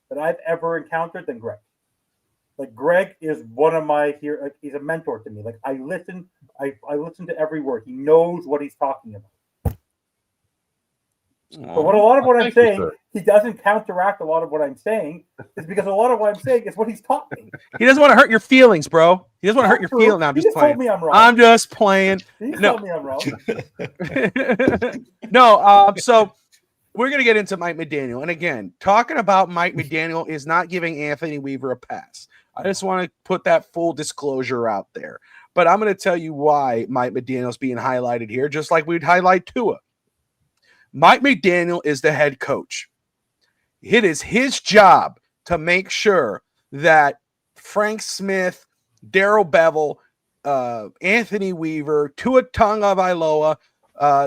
that I've ever encountered than Greg. Like Greg is one of my here. Like, he's a mentor to me. Like I listen to every word. He knows what he's talking about. But what a lot of what I'm saying, he doesn't counteract a lot of what I'm saying, is because a lot of what I'm saying is what he's taught me. He doesn't want to hurt your feelings, bro. He doesn't want to hurt your feelings. I'm just playing. Told me I'm wrong. I'm just playing. He told me I'm wrong. No, so we're gonna get into Mike McDaniel, and again, talking about Mike McDaniel is not giving Anthony Weaver a pass. I just want to put that full disclosure out there. But I'm going to tell you why Mike McDaniel's being highlighted here, just like we'd highlight Tua. Mike McDaniel is the head coach. It is his job to make sure that Frank Smith, Darrell Bevel, Anthony Weaver, Tua Tagovailoa,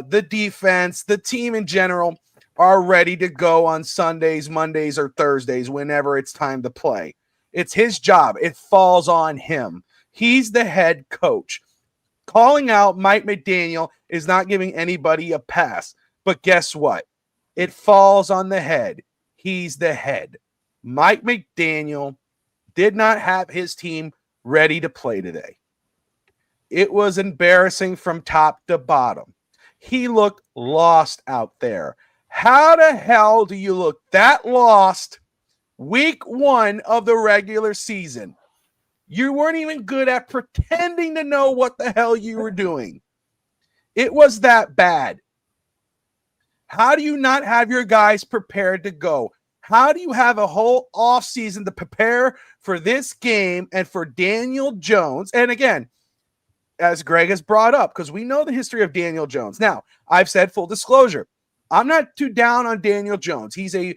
the defense, the team in general are ready to go on Sundays, Mondays, or Thursdays, whenever it's time to play. It's his job. It falls on him. He's the head coach. Calling out Mike McDaniel is not giving anybody a pass. But guess what? It falls on the head. He's the head. Mike McDaniel did not have his team ready to play today. It was embarrassing from top to bottom. He looked lost out there. How the hell do you look that lost week 1 of the regular season? You weren't even good at pretending to know what the hell you were doing. It was that bad. How do you not have your guys prepared to go? How do you have a whole offseason to prepare for this game and for Daniel Jones? And again, as Greg has brought up, because we know the history of Daniel Jones. Now, I've said full disclosure, I'm not too down on Daniel Jones. He's a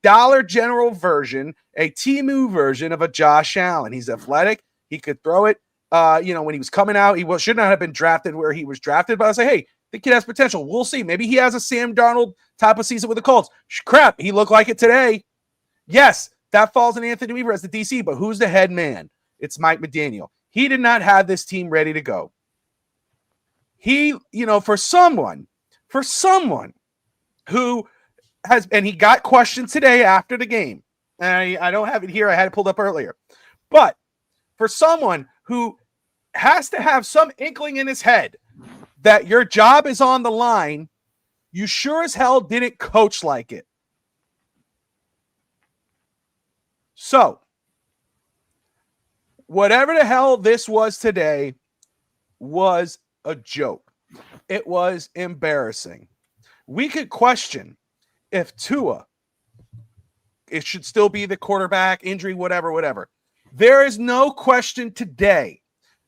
Dollar General version, a Temu version of a Josh Allen. He's athletic. He could throw it. When he was coming out, he should not have been drafted where he was drafted. But I say, hey, the kid has potential. We'll see. Maybe he has a Sam Darnold type of season with the Colts. Crap, he looked like it today. Yes, that falls on Anthony Weaver as the DC, but who's the head man? It's Mike McDaniel. He did not have this team ready to go. He, for someone who has, and he got questioned today after the game. And I don't have it here. I had it pulled up earlier. But for someone who has to have some inkling in his head that your job is on the line, you sure as hell didn't coach like it. So, whatever the hell this was today was a joke. It was embarrassing. We could question if Tua, it should still be the quarterback, injury, whatever. There is no question today.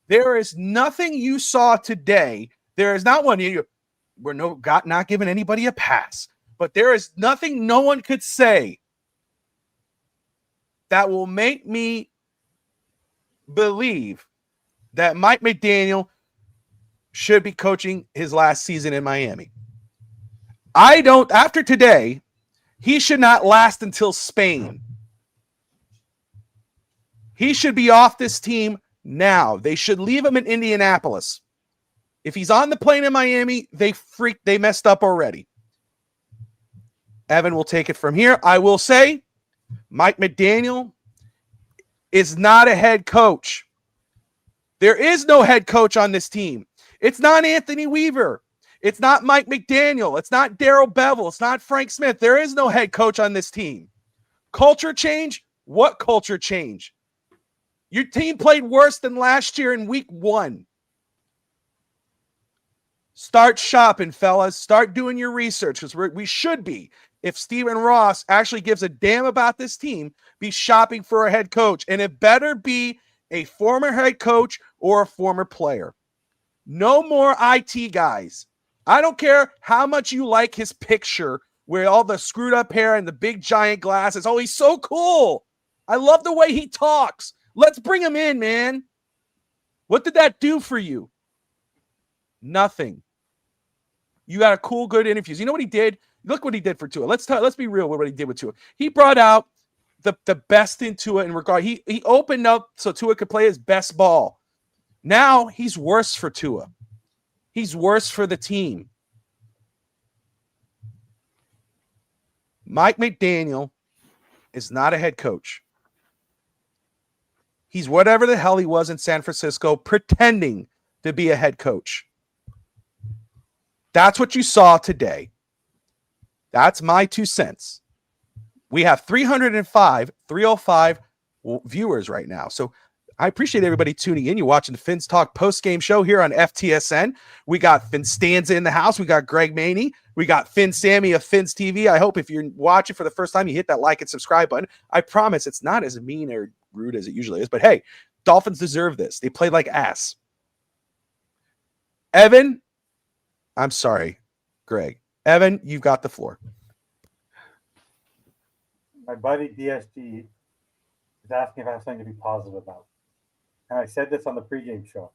There is nothing you saw today. There is not one. We're not giving anybody a pass. But there is nothing no one could say that will make me believe that Mike McDaniel should be coaching his last season in Miami. After today, he should not last until Spain. He should be off this team now. They should leave him in Indianapolis. If he's on the plane in Miami, they messed up already. Evan will take it from here. I will say Mike McDaniel is not a head coach. There is no head coach on this team. It's not Anthony Weaver. It's not Mike McDaniel. It's not Darrell Bevel. It's not Frank Smith. There is no head coach on this team. Culture change? What culture change? Your team played worse than last year in week 1. Start shopping, fellas. Start doing your research, because we should be. If Stephen Ross actually gives a damn about this team, be shopping for a head coach. And it better be a former head coach or a former player. No more IT guys. I don't care how much you like his picture with all the screwed up hair and the big giant glasses. Oh, he's so cool. I love the way he talks. Let's bring him in, man. What did that do for you? Nothing. You got a cool, good interviews. You know what he did? Look what he did for Tua. Let's be real with what he did with Tua. He brought out the best in Tua in regard. He opened up so Tua could play his best ball. Now he's worse for Tua. He's worse for the team. Mike McDaniel is not a head coach. He's whatever the hell he was in San Francisco, pretending to be a head coach. That's what you saw today. That's my 2 cents. We have 305 viewers right now. So I appreciate everybody tuning in. You're watching the Fins Talk post-game show here on FTSN. We got FinStanza in the house. We got Greg Maney. We got Finn Sammy of Fins TV. I hope if you're watching for the first time, you hit that like and subscribe button. I promise it's not as mean or rude as it usually is. But hey, Dolphins deserve this. They played like ass. Evan, I'm sorry, Greg. Evan, you've got the floor. My buddy DSG is asking if I have something to be positive about. And I said this on the pregame show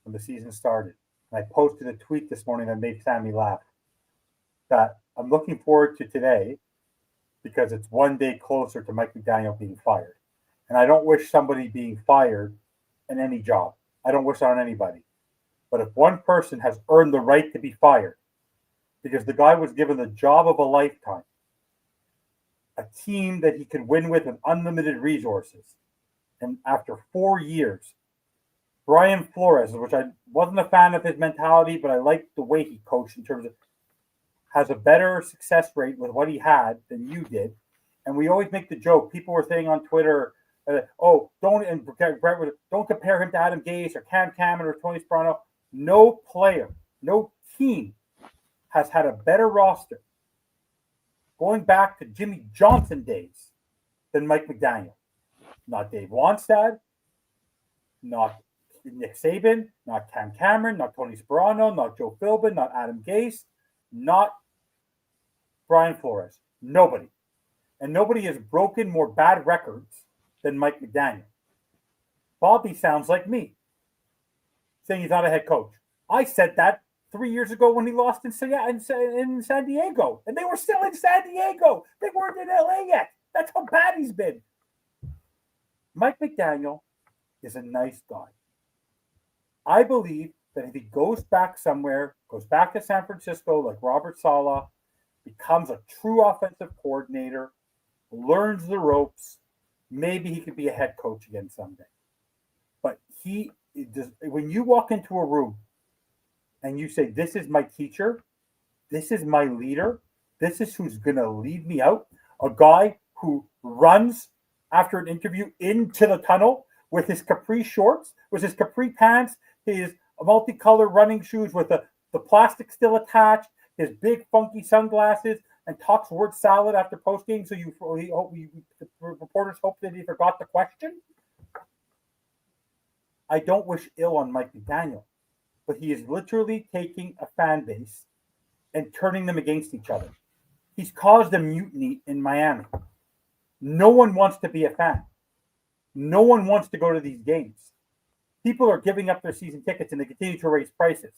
when the season started. And I posted a tweet this morning that made Sammy laugh. That I'm looking forward to today because it's one day closer to Mike McDaniel being fired. And I don't wish somebody being fired in any job. I don't wish that on anybody. But if one person has earned the right to be fired because the guy was given the job of a lifetime, a team that he could win with unlimited resources, and after 4 years, Brian Flores, which I wasn't a fan of his mentality, but I liked the way he coached in terms of has a better success rate with what he had than you did. And we always make the joke. People were saying on Twitter, don't compare him to Adam Gase or Cam Cameron or Tony Soprano. No player, no team has had a better roster going back to Jimmy Johnson days than Mike McDaniel. Not Dave Wannstedt, not Nick Saban, not Cam Cameron, not Tony Soprano, not Joe Philbin, not Adam Gase, not Brian Flores. Nobody. And nobody has broken more bad records than Mike McDaniel. Bobby sounds like me, saying he's not a head coach. I said that 3 years ago when he lost in San Diego. And they were still in San Diego. They weren't in LA yet. That's how bad he's been. Mike McDaniel is a nice guy. I believe that if he goes back somewhere, goes back to San Francisco like Robert Saleh, becomes a true offensive coordinator, learns the ropes, maybe he could be a head coach again someday. But when you walk into a room and you say, this is my teacher, this is my leader, this is who's going to lead me out, a guy who runs after an interview into the tunnel with his capri shorts, with his capri pants, his multicolored running shoes with the plastic still attached, his big funky sunglasses, and talks word salad after postgame. So the reporters hope that he forgot the question. I don't wish ill on Mike McDaniel, but he is literally taking a fan base and turning them against each other. He's caused a mutiny in Miami. No one wants to be a fan. No one wants to go to these games. People are giving up their season tickets and they continue to raise prices.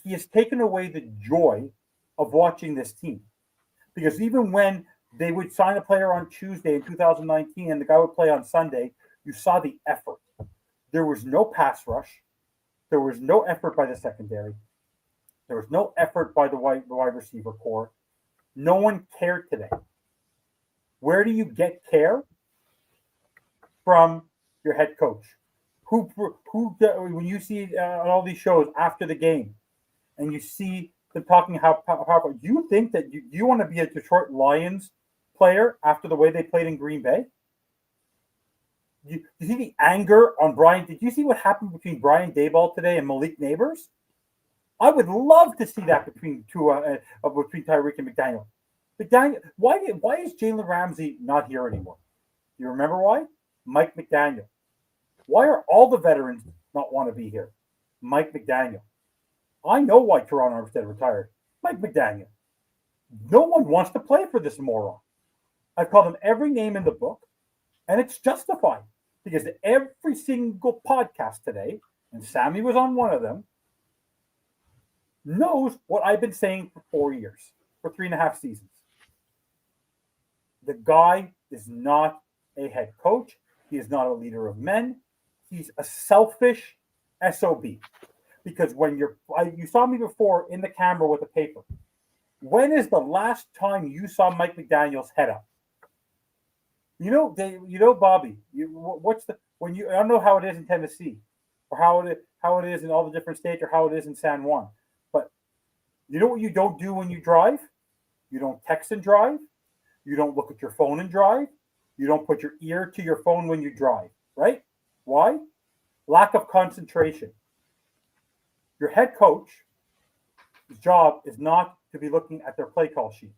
He has taken away the joy of watching this team. Because even when they would sign a player on Tuesday in 2019 and the guy would play on Sunday, you saw the effort. There was no pass rush. There was no effort by the secondary. There was no effort by the wide receiver core. No one cared today. Where do you get care? From your head coach. Who when you see on all these shows after the game and you see them talking how you think that you want to be a Detroit Lions player after the way they played in Green Bay? You see the anger on Brian? Did you see what happened between Brian Daboll today and Malik Neighbors? I would love to see that between Tyreek and McDaniel. McDaniel, why is Jalen Ramsey not here anymore? You remember why? Mike McDaniel. Why are all the veterans not want to be here? Mike McDaniel. I know why Teron Armstead retired. Mike McDaniel. No one wants to play for this moron. I've called him every name in the book, and it's justified because every single podcast today, and Sammy was on one of them, knows what I've been saying for 4 years, for 3.5 seasons. The guy is not a head coach. He is not a leader of men. He's a selfish SOB. Because when you saw me before in the camera with a paper. When is the last time you saw Mike McDaniel's head up? Bobby. I don't know how it is in Tennessee, or how it is in all the different states, or how it is in San Juan. But you know what you don't do when you drive? You don't text and drive. You don't look at your phone and drive. You don't put your ear to your phone when you drive, right? Why? Lack of concentration. Your head coach's job is not to be looking at their play call sheet.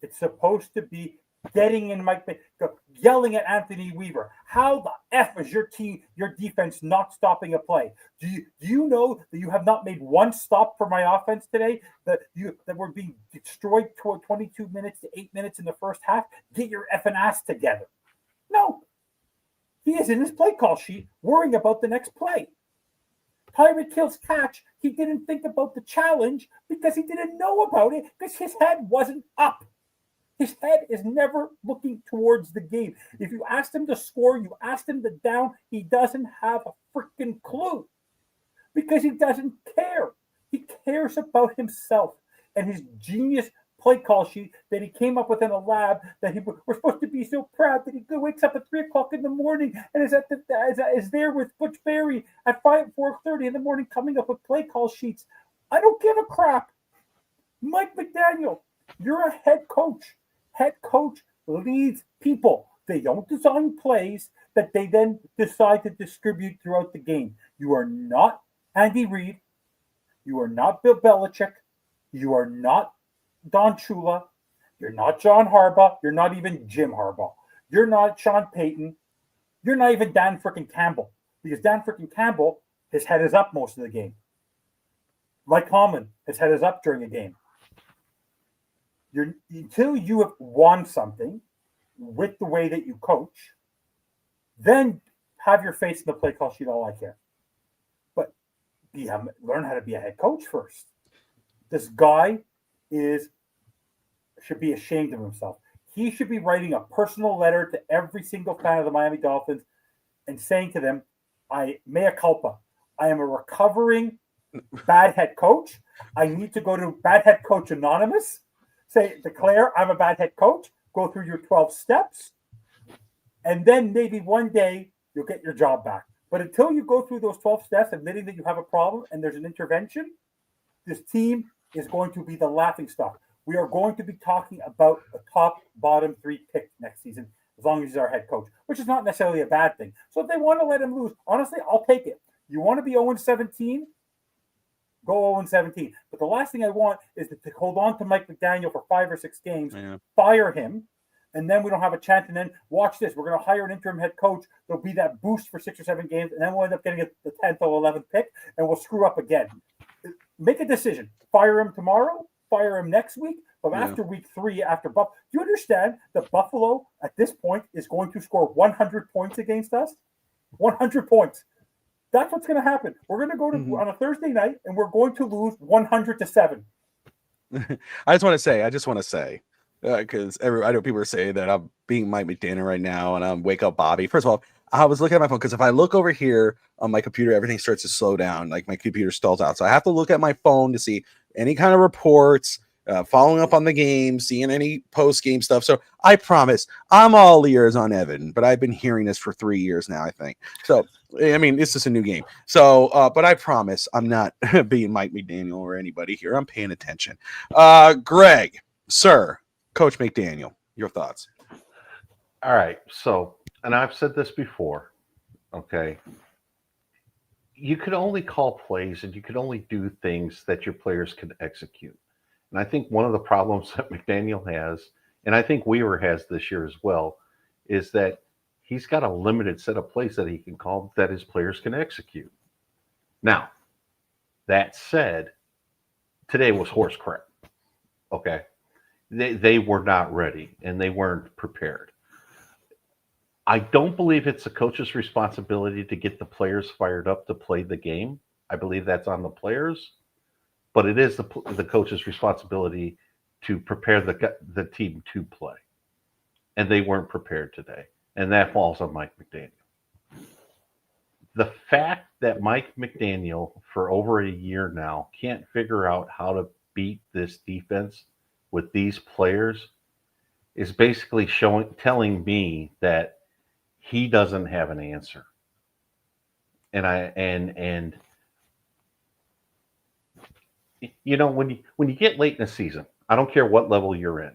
It's supposed to be getting in yelling at Anthony Weaver. How the F is your defense not stopping a play? Do you know that you have not made one stop for my offense today? That we're being destroyed toward 22 minutes to 8 minutes in the first half? Get your effing ass together. No. He is in his play call sheet worrying about the next play. Tyreek Hill's catch, he didn't think about the challenge because he didn't know about it because his head wasn't up. His head is never looking towards the game. If you asked him to score, you asked him to down, he doesn't have a freaking clue because he doesn't care. He cares about himself and his genius play call sheet that he came up with in a lab that we're supposed to be so proud that he wakes up at 3 o'clock in the morning and is there with Butch Berry at 4:30 in the morning coming up with play call sheets. I don't give a crap. Mike McDaniel, you're a head coach. Head coach leads people. They don't design plays that they then decide to distribute throughout the game. You are not Andy Reid. You are not Bill Belichick. You are not Don Shula. You're not John Harbaugh. You're not even Jim Harbaugh. You're not Sean Payton. You're not even Dan frickin' Campbell. Because Dan frickin' Campbell, his head is up most of the game. Mike Tomlin, his head is up during a game. Until you have won something with the way that you coach, then have your face in the play call sheet all I care. But learn how to be a head coach first. This guy should be ashamed of himself. He should be writing a personal letter to every single fan of the Miami Dolphins and saying to them, mea culpa. I am a recovering bad head coach. I need to go to Bad Head Coach Anonymous. Declare I'm a bad head coach. Go through your 12 steps. And then maybe one day you'll get your job back. But until you go through those 12 steps, admitting that you have a problem and there's an intervention, this team is going to be the laughingstock. We are going to be talking about a bottom 3 pick next season, as long as he's our head coach, which is not necessarily a bad thing. So if they want to let him lose, honestly, I'll take it. You want to be 0-17? Go 0-17. But the last thing I want is to hold on to Mike McDaniel for 5 or 6 games, fire him, and then we don't have a chance. And then watch this. We're going to hire an interim head coach. There'll be that boost for 6 or 7 games, and then we'll end up getting the 10th or 11th pick, and we'll screw up again. Make a decision. Fire him tomorrow. Fire him next week. But after week 3, do you understand that Buffalo at this point is going to score 100 points against us? 100 points. That's what's going to happen. We're going to go to on a Thursday night, and we're going to lose 100-7. I just want to say, because I know people are saying that I'm being Mike McDaniel right now, and I'm Wake Up Bobby. First of all, I was looking at my phone because if I look over here on my computer, everything starts to slow down. Like my computer stalls out. So I have to look at my phone to see any kind of reports, following up on the game, seeing any post-game stuff. So I promise I'm all ears on Evan, but I've been hearing this for 3 years now, I think. So, I mean, it's just a new game. So, but I promise I'm not being Mike McDaniel or anybody here. I'm paying attention. Greg, sir, Coach McDaniel, your thoughts. All right. So, and I've said this before, okay? You can only call plays and you can only do things that your players can execute. And I think one of the problems that McDaniel has, and I think Weaver has this year as well, is that he's got a limited set of plays that he can call that his players can execute. Now, that said, today was horse crap, okay? They were not ready and they weren't prepared. I don't believe it's the coach's responsibility to get the players fired up to play the game. I believe that's on the players, but it is the coach's responsibility to prepare the team to play. and they weren't prepared today. And that falls on Mike McDaniel. The fact that Mike McDaniel, for over a year now, can't figure out how to beat this defense with these players is basically telling me that he doesn't have an answer. And you know, when you get late in the season, I don't care what level you're in.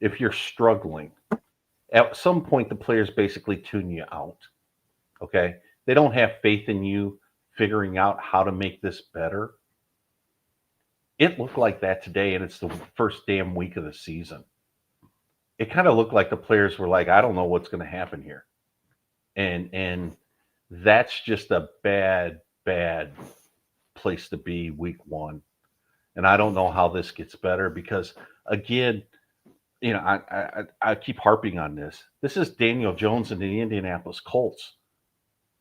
If you're struggling, at some point the players basically tune you out. Okay? They don't have faith in you figuring out how to make this better. It looked like that today, and it's the first damn week of the season. It kind of looked like the players were like, I don't know what's going to happen here. And that's just a bad place to be week one. And I don't know how this gets better because, again, you know, I keep harping on this. This is Daniel Jones and the Indianapolis Colts.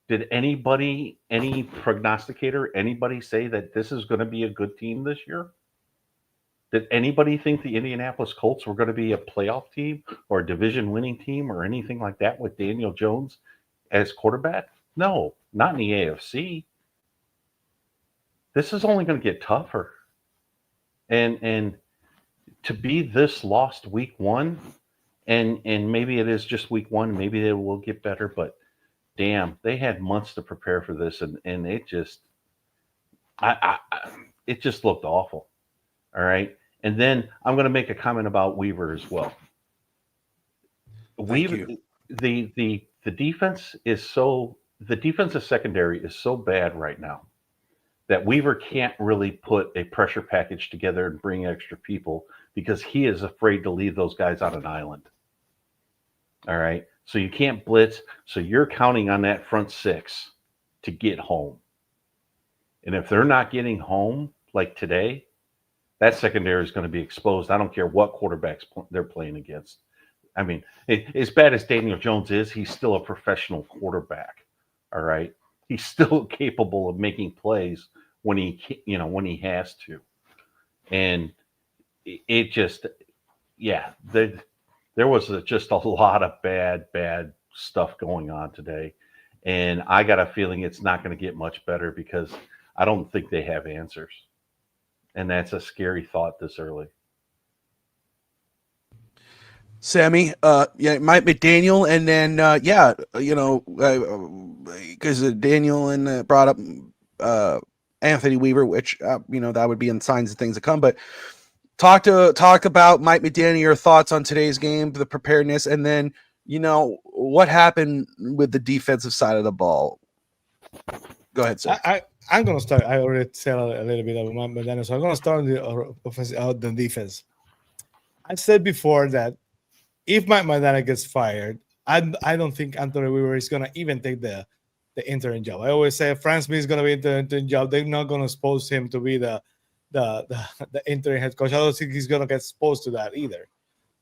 Did anybody, any prognosticator, anybody say that this is going to be a good team this year? Did anybody think the Indianapolis Colts were going to be a playoff team or a division-winning team or anything like that with Daniel Jones as quarterback? No, not in the AFC. This is only going to get tougher. And to be this lost week one, and maybe it is just week one, maybe it will get better, but damn, they had months to prepare for this, and it just, it just looked awful. All right, and then I'm going to make a comment about Weaver as well. Weaver, the defense is so, the defensive secondary is so bad right now that Weaver can't really put a pressure package together and bring extra people because he is afraid to leave those guys on an island. All right. So you can't blitz. So you're counting on that front six to get home. And if they're not getting home like today, that secondary is going to be exposed. I don't care what quarterbacks they're playing against. I mean, as bad as Daniel Jones is, he's still a professional quarterback. All right. He's still capable of making plays when he has to. And it just, yeah, there was just a lot of bad stuff going on today. And I got a feeling it's not going to get much better because I don't think they have answers. And that's a scary thought this early. Sammy, yeah, Mike McDaniel, and then because Daniel and brought up Anthony Weaver, which that would be in signs of things to come. But talk about Mike McDaniel, your thoughts on today's game, the preparedness, and then what happened with the defensive side of the ball. Go ahead, sir. I'm going to start. I already said a little bit about Mike McDaniel, so I'm going to start on the defense. I said before that if Mike McDaniel gets fired, I don't think Anthony Weaver is going to even take the interim job. I always say Frank Smith is going to be the interim job. They're not going to expose him to be the interim head coach. I don't think he's going to get exposed to that either.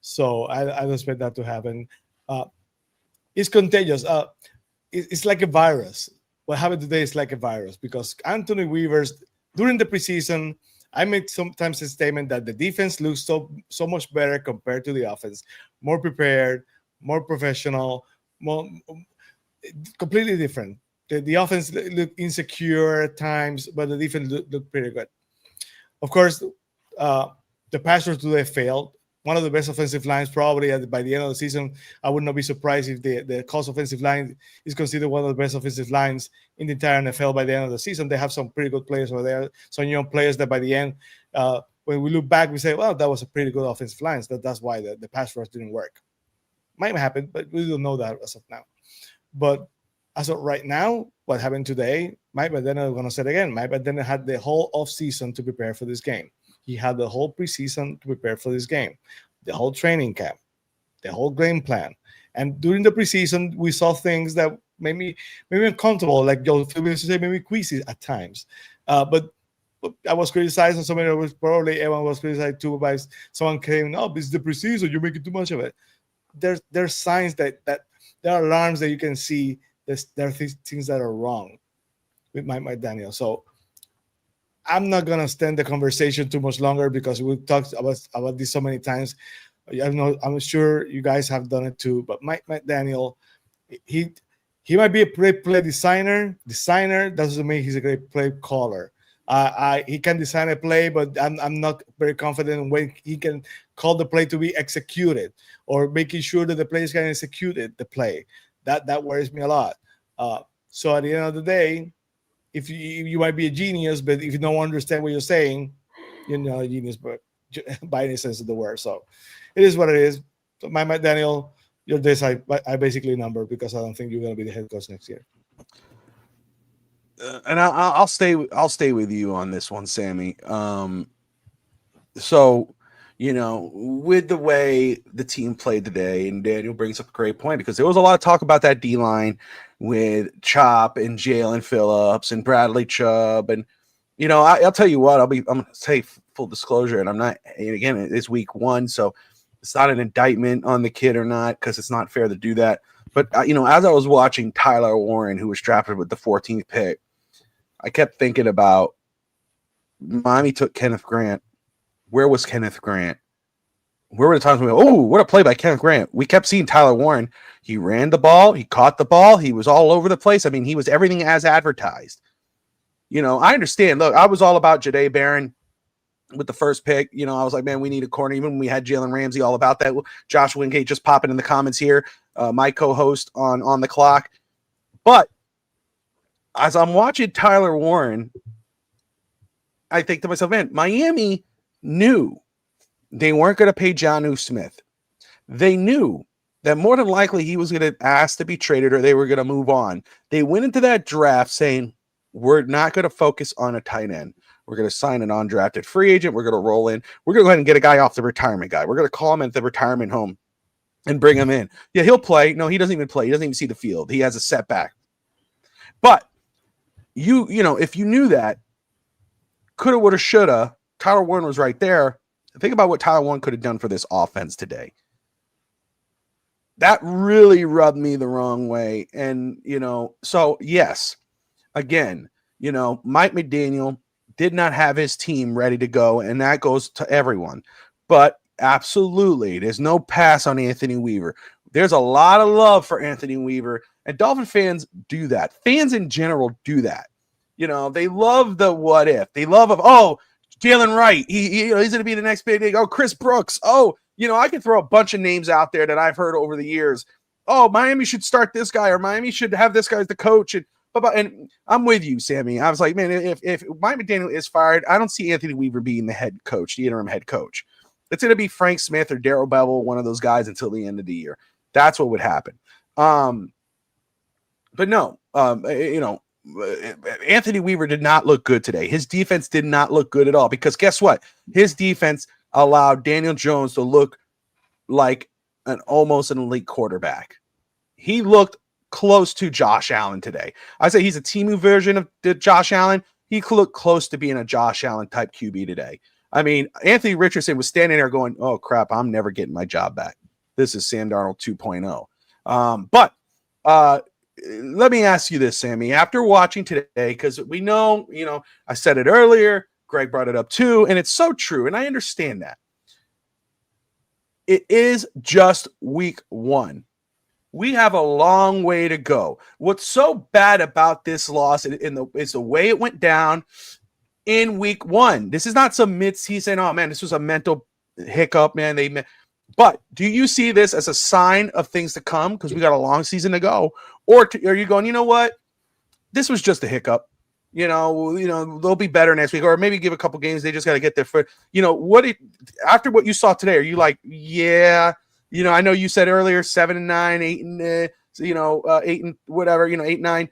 So I don't expect that to happen. It's contagious. It's like a virus. What happened today is like a virus because Anthony Weaver's during the preseason, I made sometimes a statement that the defense looks so much better compared to the offense, more prepared, more professional, more completely different. The offense looked insecure at times, but the defense looked pretty good. Of course, the pass rush today failed. One of the best offensive lines, probably by the end of the season. I would not be surprised if the Colts offensive line is considered one of the best offensive lines in the entire NFL by the end of the season. They have some pretty good players over there, some young players that by the end, when we look back, we say, well, that was a pretty good offensive line. That's why the pass rush didn't work. Might happen, but we don't know that as of now. But as of right now, what happened today, Mike McDaniel, I'm going to say it again, Mike McDaniel had the whole offseason to prepare for this game. He had the whole preseason to prepare for this game, the whole training camp, the whole game plan. And during the preseason, we saw things that made me uncomfortable, like Joe Phillips say, maybe queasy at times. But I was criticized, and somebody was probably everyone was criticized too by someone came, "Oh, this is the preseason, you're making too much of it." There's signs that there are alarms that you can see. There are things that are wrong with Mike McDaniel. So I'm not gonna stand the conversation too much longer because we've talked about this so many times. I'm sure you guys have done it too. But Mike McDaniel, he might be a great play designer. Doesn't mean he's a great play caller. He can design a play, but I'm not very confident when he can call the play to be executed or making sure that the players can execute the play. That worries me a lot. So at the end of the day, if you might be a genius, but if you don't understand what you're saying, you're not a genius, but by any sense of the word. So it is what it is. So Mike McDaniel, your days I basically number because I don't think you're going to be the head coach next year. And I'll stay with you on this one, Sammy. So, with the way the team played today, and Daniel brings up a great point because there was a lot of talk about that D line with Chop and Jalen Phillips and Bradley Chubb, and I'll tell you what, I'm going to say full disclosure, and I'm not. And again, it's week 1, so it's not an indictment on the kid or not because it's not fair to do that. But as I was watching Tyler Warren, who was drafted with the 14th pick, I kept thinking about Miami took Kenneth Grant. Where was Kenneth Grant? Where were the times we go, oh, what a play by Kenneth Grant? We kept seeing Tyler Warren. He ran the ball. He caught the ball. He was all over the place. I mean, he was everything as advertised. I understand. Look, I was all about Jahdae Barron with the first pick. I was like, man, we need a corner. Even when we had Jalen Ramsey, all about that. Josh Wingate just popping in the comments here. My co-host on the clock. But as I'm watching Tyler Warren, I think to myself, man, Miami knew they weren't going to pay Jonnu Smith. They knew that more than likely he was going to ask to be traded or they were going to move on. They went into that draft saying, we're not going to focus on a tight end. We're going to sign an undrafted free agent. We're going to roll in. We're going to go ahead and get a guy off the retirement guy. We're going to call him at the retirement home and bring him in. Yeah, he'll play. No, he doesn't even play. He doesn't even see the field. He has a setback. But if you knew that, coulda, woulda, shoulda, Tyler Warren was right there. Think about what Tyler Warren could have done for this offense today. That really rubbed me the wrong way. And, so yes, again, Mike McDaniel did not have his team ready to go, and that goes to everyone. But absolutely, there's no pass on Anthony Weaver. There's a lot of love for Anthony Weaver, and Dolphin fans do that. Fans in general do that. They love the what if. They love Jalen Wright. He's going to be the next big thing. Oh, Chris Brooks. I can throw a bunch of names out there that I've heard over the years. Oh, Miami should start this guy, or Miami should have this guy as the coach. And I'm with you, Sammy. I was like, man, if Mike McDaniel is fired, I don't see Anthony Weaver being the head coach, the interim head coach. It's going to be Frank Smith or Darrell Bevel, one of those guys until the end of the year. That's what would happen. But no, Anthony Weaver did not look good today. His defense did not look good at all because guess what? His defense allowed Daniel Jones to look like almost an elite quarterback. He looked close to Josh Allen today. I say he's a Temu version of Josh Allen. He looked close to being a Josh Allen type QB today. I mean, Anthony Richardson was standing there going, oh, crap, I'm never getting my job back. This is Sam Darnold 2.0. But let me ask you this, Sammy. After watching today, because we know, I said it earlier, Greg brought it up too, and it's so true, and I understand that. It is just week 1. We have a long way to go. What's so bad about this loss is the way it went down in week 1. This is not some mid-season, oh, man, this was a mental hiccup, man. But do you see this as a sign of things to come because we got a long season to go? Or are you going, you know what? This was just a hiccup. They'll be better next week, or maybe give a couple games. They just got to get their foot. After what you saw today, are you like, yeah, I know you said earlier 7-9, 8 and whatever, 8-9.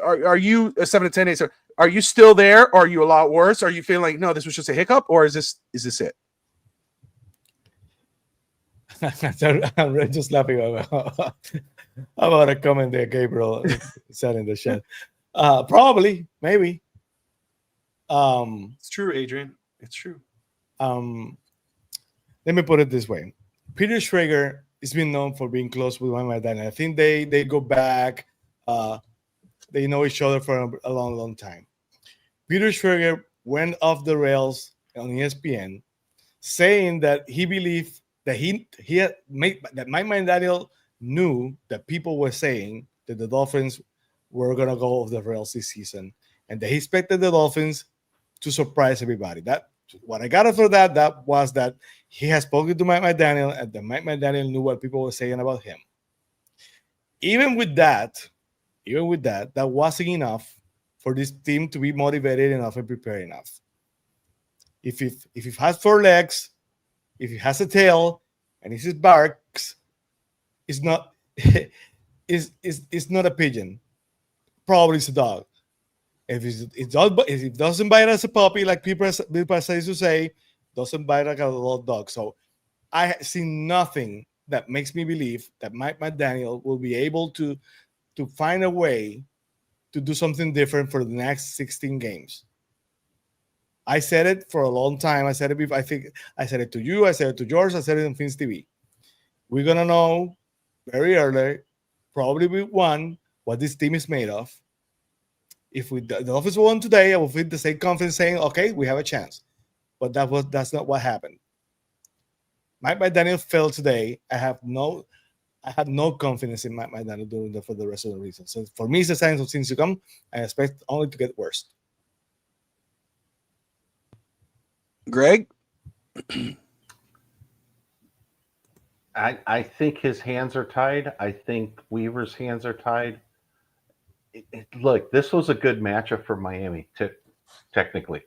Are you 7-10, 8? So are you still there? Or are you a lot worse? Are you feeling like, no, this was just a hiccup, or is this it? I'm just laughing about a comment that Gabriel said in the chat. Probably, maybe. It's true, Adrian. It's true. Let me put it this way. Peter Schrager has been known for being close with Mike McDaniel. I think they go back. They know each other for a long, long time. Peter Schrager went off the rails on ESPN saying that he believed that he had made that Mike McDaniel knew that people were saying that the Dolphins were gonna go off the rails this season, and that he expected the Dolphins to surprise everybody. That what I got out of that was that he has spoken to Mike McDaniel, and that Mike McDaniel knew what people were saying about him. Even with that, that wasn't enough for this team to be motivated enough and prepared enough. If it has 4 legs, if it has a tail, and if it barks, it's not it's not a pigeon. Probably it's a dog. If it doesn't bite as a puppy, like people used to say, doesn't bite like a little dog. So I see nothing that makes me believe that Mike McDaniel will be able to find a way to do something different for the next 16 games. I said it for a long time. I said it before. I think I said it to you. I said it to George. I said it on Fins TV. We're gonna know very early, probably week 1, what this team is made of. If the Dolphins won today, I will feel the same confidence saying, "Okay, we have a chance." But that's not what happened. Mike McDaniel failed today. I have no confidence in Mike McDaniel doing that for the rest of the season. So for me, it's a sign of things to come. I expect only to get worse. Greg? I think his hands are tied. I think Weaver's hands are tied. Look, this was a good matchup for Miami, technically.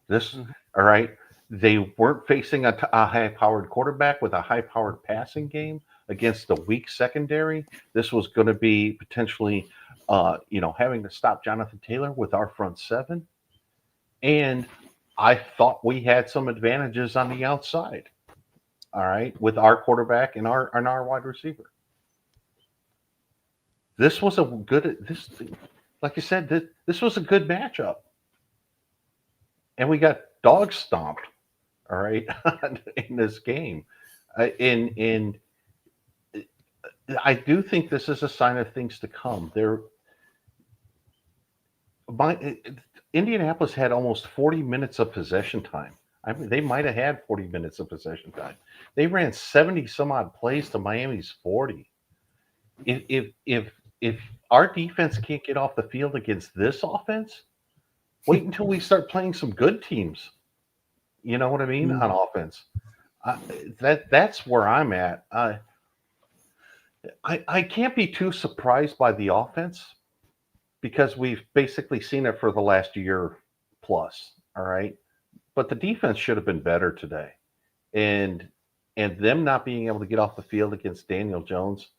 All right. They weren't facing a high-powered quarterback with a high-powered passing game against a weak secondary. This was going to be potentially, having to stop Jonathan Taylor with our front 7. And I thought we had some advantages on the outside. All right, with our quarterback and our wide receiver. This was a good. Like you said, this was a good matchup, and we got dog stomped. All right, in this game, and I do think this is a sign of things to come. Indianapolis had almost 40 minutes of possession time. I mean, they might have had 40 minutes of possession time. They ran 70 some odd plays to Miami's 40. If our defense can't get off the field against this offense, wait until we start playing some good teams. You know what I mean? On offense. That's where I'm at. I can't be too surprised by the offense because we've basically seen it for the last year plus. All right. But the defense should have been better today. And them not being able to get off the field against Daniel Jones,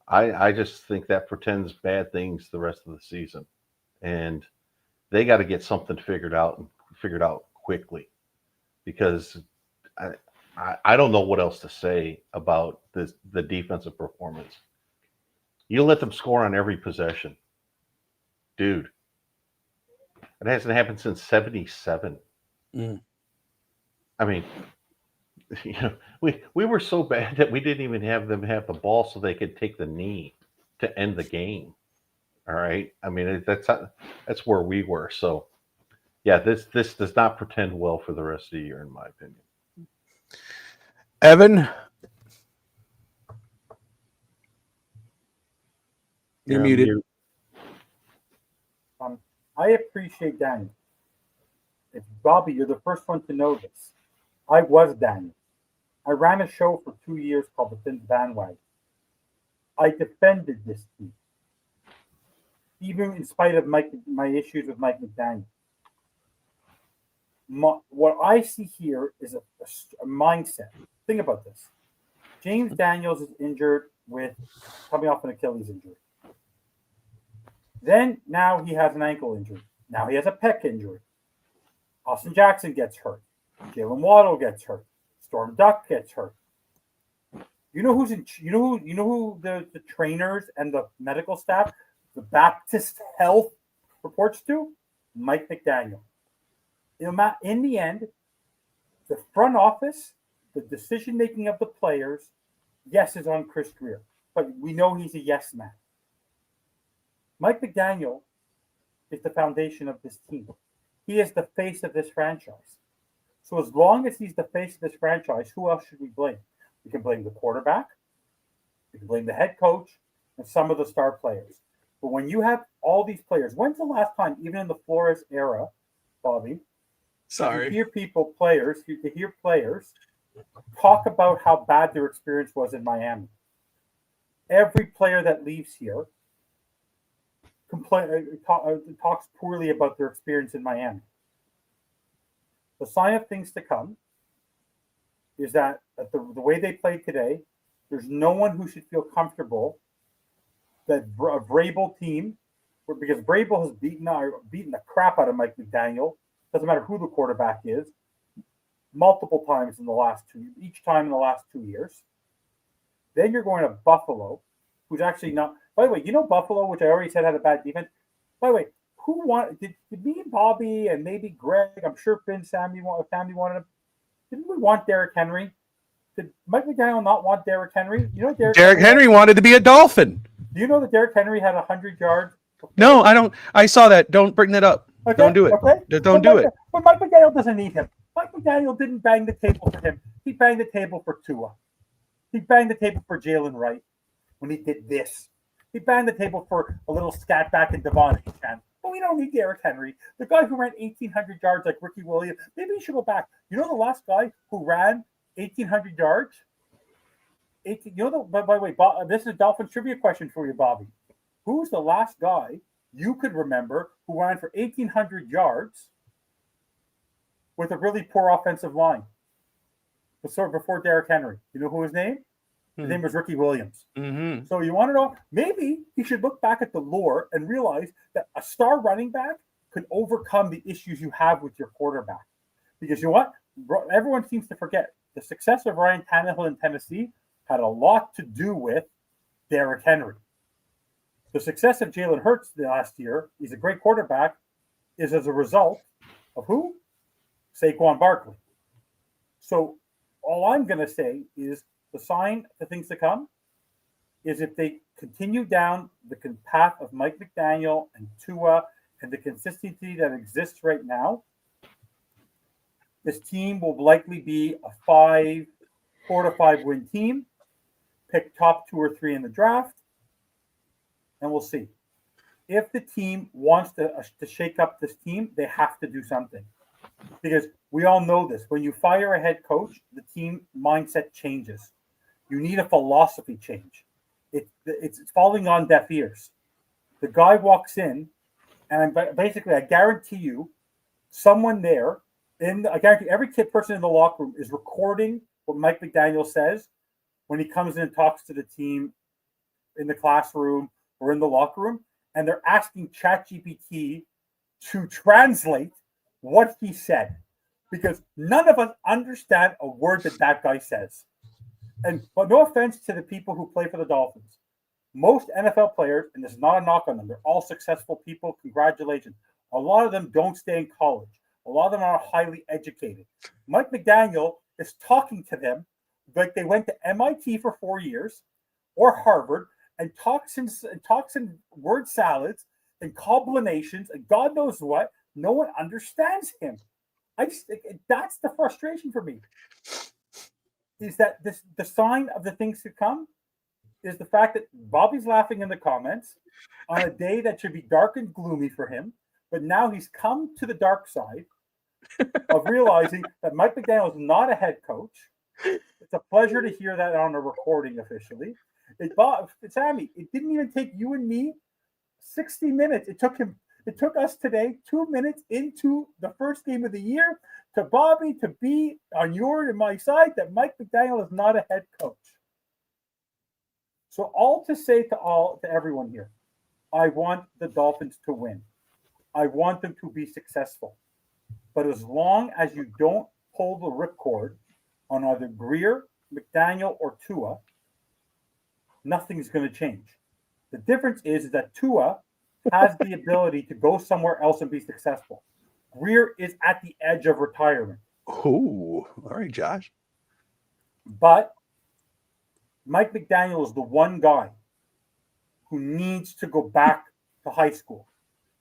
I just think that portends bad things the rest of the season. And they got to get something figured out quickly, because I don't know what else to say about the defensive performance. You let them score on every possession. Dude, it hasn't happened since 77. I mean, we were so bad that we didn't even have them have the ball so they could take the knee to end the game. All right. I mean, that's where we were. So, yeah, this does not portend well for the rest of the year, in my opinion. Evan, you're muted. I appreciate Daniel. Bobby, you're the first one to know this. I was Daniel. I ran a show for 2 years called the Fins Bandwagon. I defended this team, even in spite of my issues with Mike McDaniel. What I see here is a mindset. Think about this. James Daniels is injured coming off an Achilles injury. Then now he has an ankle injury. Now he has a pec injury. Austin Jackson gets hurt. Jalen Waddle gets hurt. Storm Duck gets hurt. You know who the trainers and the medical staff, the Baptist Health reports to? Mike McDaniel. In the end, the front office, the decision making of the players, yes, is on Chris Greer, but we know he's a yes man. Mike McDaniel is the foundation of this team. He is the face of this franchise. So as long as he's the face of this franchise, who else should we blame? You can blame the quarterback, you can blame the head coach, and some of the star players. But when you have all these players, when's the last time, even in the Flores era, Bobby, Sorry. you hear players talk about how bad their experience was in Miami? Every player that leaves here talks poorly about their experience in Miami. The sign of things to come is that the way they played today, there's no one who should feel comfortable that a Vrabel team, because Vrabel has beaten the crap out of Mike McDaniel, doesn't matter who the quarterback is, multiple times each time in the last 2 years. Then you're going to Buffalo, who's actually not. By the way, Buffalo, which I already said had a bad defense. By the way, did me and Bobby and maybe Greg? I'm sure Sammy wanted him. Didn't we want Derrick Henry? Did Mike McDaniel not want Derrick Henry? Derrick Henry wanted to be a Dolphin. Do you know that Derrick Henry had 100 yards? No, I don't. I saw that. Don't bring that up. Okay, don't do it. Okay? Don't do it. But Mike McDaniel doesn't need him. Mike McDaniel didn't bang the table for him. He banged the table for Tua. He banged the table for Jalen Wright when he did this. He banged the table for a little scat back in Devon Achane. But we don't need Derrick Henry. The guy who ran 1,800 yards like Ricky Williams, maybe he should go back. You know the last guy who ran 1,800 yards? By the way, this is a Dolphins trivia question for you, Bobby. Who's the last guy you could remember who ran for 1,800 yards with a really poor offensive line? Before Derrick Henry. You know who his name? His name was Ricky Williams. Mm-hmm. So you want to know, maybe he should look back at the lore and realize that a star running back could overcome the issues you have with your quarterback. Because you know what? Everyone seems to forget the success of Ryan Tannehill in Tennessee had a lot to do with Derrick Henry. The success of Jalen Hurts last year, he's a great quarterback, is as a result of who? Saquon Barkley. So all I'm going to say is the sign of things to come is if they continue down the path of Mike McDaniel and Tua and the consistency that exists right now, this team will likely be a 4 to 5 win team, pick top 2 or 3 in the draft, and we'll see. If the team wants to shake up this team, they have to do something. Because we all know this. When you fire a head coach, the team mindset changes. You need a philosophy change. It's falling on deaf ears. The guy walks in, and I guarantee you, someone there, I guarantee every person in the locker room is recording what Mike McDaniel says when he comes in and talks to the team in the classroom or in the locker room, and they're asking ChatGPT to translate what he said, because none of us understand a word that guy says. But no offense to the people who play for the Dolphins. Most NFL players, and this is not a knock on them, they're all successful people. Congratulations. A lot of them don't stay in college. A lot of them are highly educated. Mike McDaniel is talking to them like they went to MIT for 4 years or Harvard and talks in word salads and combinations and God knows what. No one understands him. That's the frustration for me. Is that the sign of the things to come is the fact that Bobby's laughing in the comments on a day that should be dark and gloomy for him, but now he's come to the dark side of realizing that Mike McDaniel is not a head coach. It's a pleasure to hear that on a recording officially. Sammy, it didn't even take you and me 60 minutes. It took us today 2 minutes into the first game of the year to Bobby to be on your and my side that Mike McDaniel is not a head coach. So all to say to everyone here, I want the Dolphins to win. I want them to be successful. But as long as you don't pull the ripcord on either Greer, McDaniel, or Tua, nothing's going to change. The difference is that Tua has the ability to go somewhere else and be successful. Greer is at the edge of retirement. Oh, all right, Josh. But Mike McDaniel is the one guy who needs to go back to high school,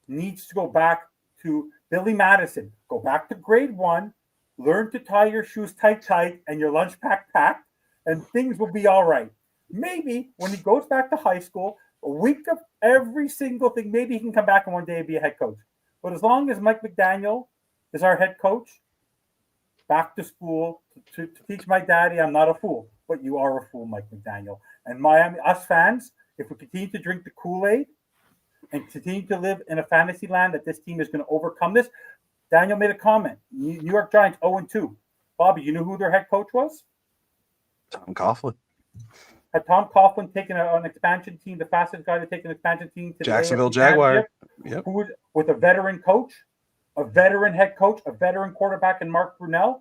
needs to go back to Billy Madison, go back to grade 1, learn to tie your shoes tight and your lunch packed, and things will be all right. Maybe when he goes back to high school, a week of every single thing, maybe he can come back and one day and be a head coach. But as long as Mike McDaniel is our head coach, back to school to teach my daddy I'm not a fool, but you are a fool, Mike McDaniel. And Miami, us fans, if we continue to drink the Kool-Aid and continue to live in a fantasy land that this team is going to overcome this. Daniel made a comment. New York Giants 0-2. Bobby, you know who their head coach was? Tom Coughlin. Had Tom Coughlin taken an expansion team, the fastest guy to take an expansion team to Jacksonville the Jaguar. Yep. Who was with a veteran coach, a veteran head coach, a veteran quarterback, and Mark Brunell.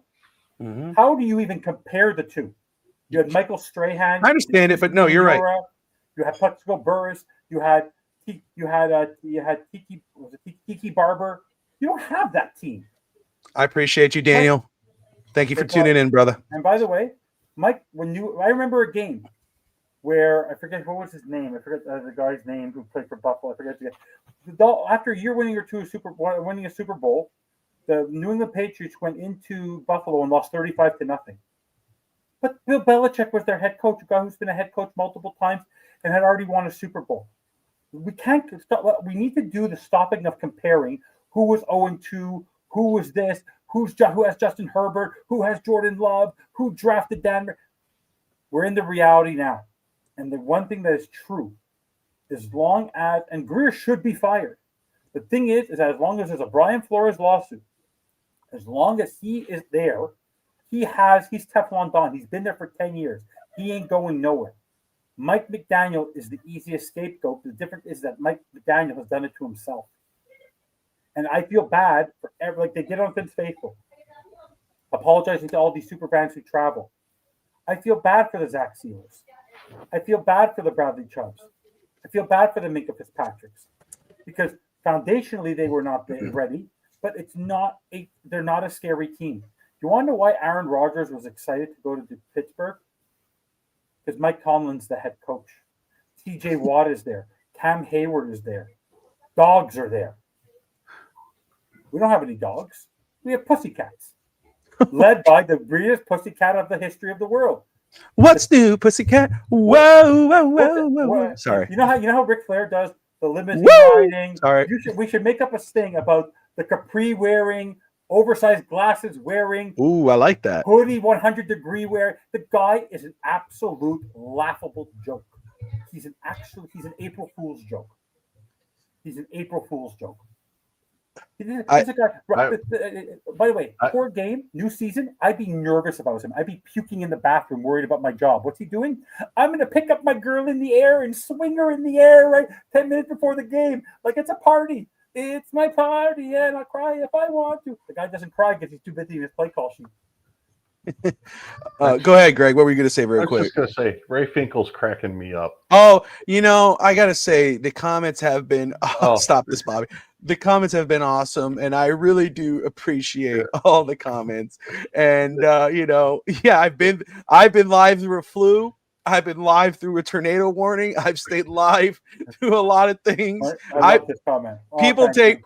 Mm-hmm. How do you even compare the two? You had Michael Strahan. I understand it, but no, you're right. You had Plexico Burris. You had Tiki Barber. You don't have that team. I appreciate you, Daniel. Thank you for tuning in, brother. And by the way, Mike, I remember a game where I forget what was his name. I forget the guy's name who played for Buffalo. I forget after a year winning a Super Bowl, the New England Patriots went into Buffalo and lost 35-0. But Bill Belichick was their head coach, a guy who's been a head coach multiple times and had already won a Super Bowl. We can't stop. We need to do the stopping of comparing who was 0-2, who was this, who has Justin Herbert, who has Jordan Love, who drafted Dan. We're in the reality now. And the one thing that is true, as long as, and Greer should be fired. The thing is that as long as there's a Brian Flores lawsuit, as long as he is there, he's Teflon Don. He's been there for 10 years. He ain't going nowhere. Mike McDaniel is the easiest scapegoat. The difference is that Mike McDaniel has done it to himself. And I feel bad for like they did on Fins Faithful, apologizing to all these super fans who travel. I feel bad for the Zach Sealers. I feel bad for the Bradley Chubbs. I feel bad for the Minka Fitzpatricks because foundationally they were not ready, but they're not a scary team. You want to know why Aaron Rodgers was excited to go to Pittsburgh? Because Mike Tomlin's the head coach. TJ Watt is there. Cam Hayward is there. Dogs are there. We don't have any dogs. We have pussycats, led by the greatest pussycat of the history of the world. What's new, pussycat? Whoa, whoa, whoa, whoa. Sorry. You know how Ric Flair does the limousine riding? Sorry. We should make up a sting about the capri wearing, oversized glasses wearing. Ooh, I like that. Hoodie 100-degree wear. The guy is an absolute laughable joke. He's an April Fool's joke. He's an April Fool's joke. By the way, poor game, new season, I'd be nervous about him. I'd be puking in the bathroom, worried about my job. What's he doing? I'm going to pick up my girl in the air and swing her in the air right 10 minutes before the game. Like it's a party. It's my party, and I'll cry if I want to. The guy doesn't cry because he's too busy in his play call sheet. Go ahead, Greg. What were you going to say real quick? I was just going to say, Ray Finkel's cracking me up. Oh, I got to say, the comments have been stop this, Bobby. The comments have been awesome, and I really do appreciate all the comments. And I've been live through a flu. I've been live through a tornado warning. I've stayed live through a lot of things. I love this comment. People take,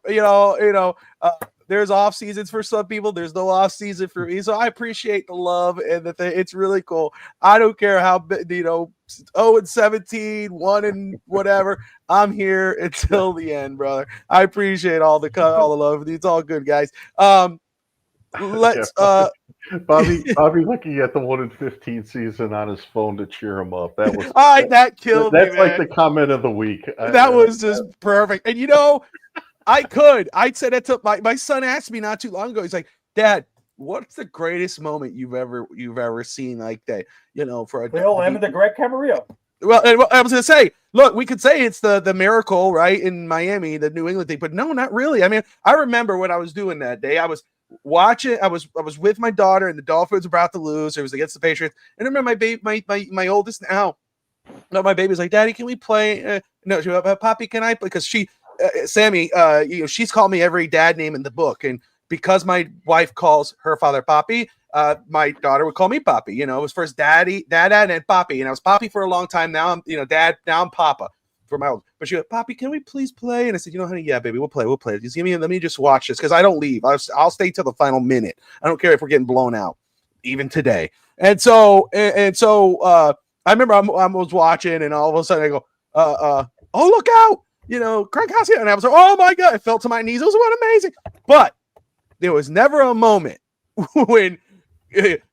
there's off seasons for some people. There's no off season for me. So I appreciate the love and it's really cool. I don't care how, 0-17, 1 and whatever. I'm here until the end, brother. I appreciate all the love. It's all good, guys. Let's Bobby looking at the 1-15 season on his phone to cheer him up. That was that killed me. That's like the comment of the week. That was just perfect. And I said it to my son asked me not too long ago. He's like, Dad, what's the greatest moment you've ever seen like that? For a Bill M and the Greg Camarillo. Well, I was gonna say, look, we could say it's the miracle, right, in Miami, the New England thing, but no, not really. I mean, I remember when I was doing that day, I was watching. I was with my daughter, and the Dolphins were about to lose. It was against the Patriots, and I remember my baby, my oldest now. No, my baby's like, Daddy, can we play? No, she went, Poppy, can I play? Because she, Sammy, she's called me every dad name in the book, and because my wife calls her father Poppy, my daughter would call me Poppy. It was first Dad, and Poppy, and I was Poppy for a long time. Now I'm, Dad. Now I'm Papa for my old. But she goes, Poppy, can we please play? And I said, honey, yeah, baby, we'll play. Just let me just watch this because I don't leave. I'll stay till the final minute. I don't care if we're getting blown out. even today. And so I remember I was watching, and all of a sudden I go, oh, look out, Gronkowski, and I was like, oh my God, I fell to my knees. It was amazing. But there was never a moment when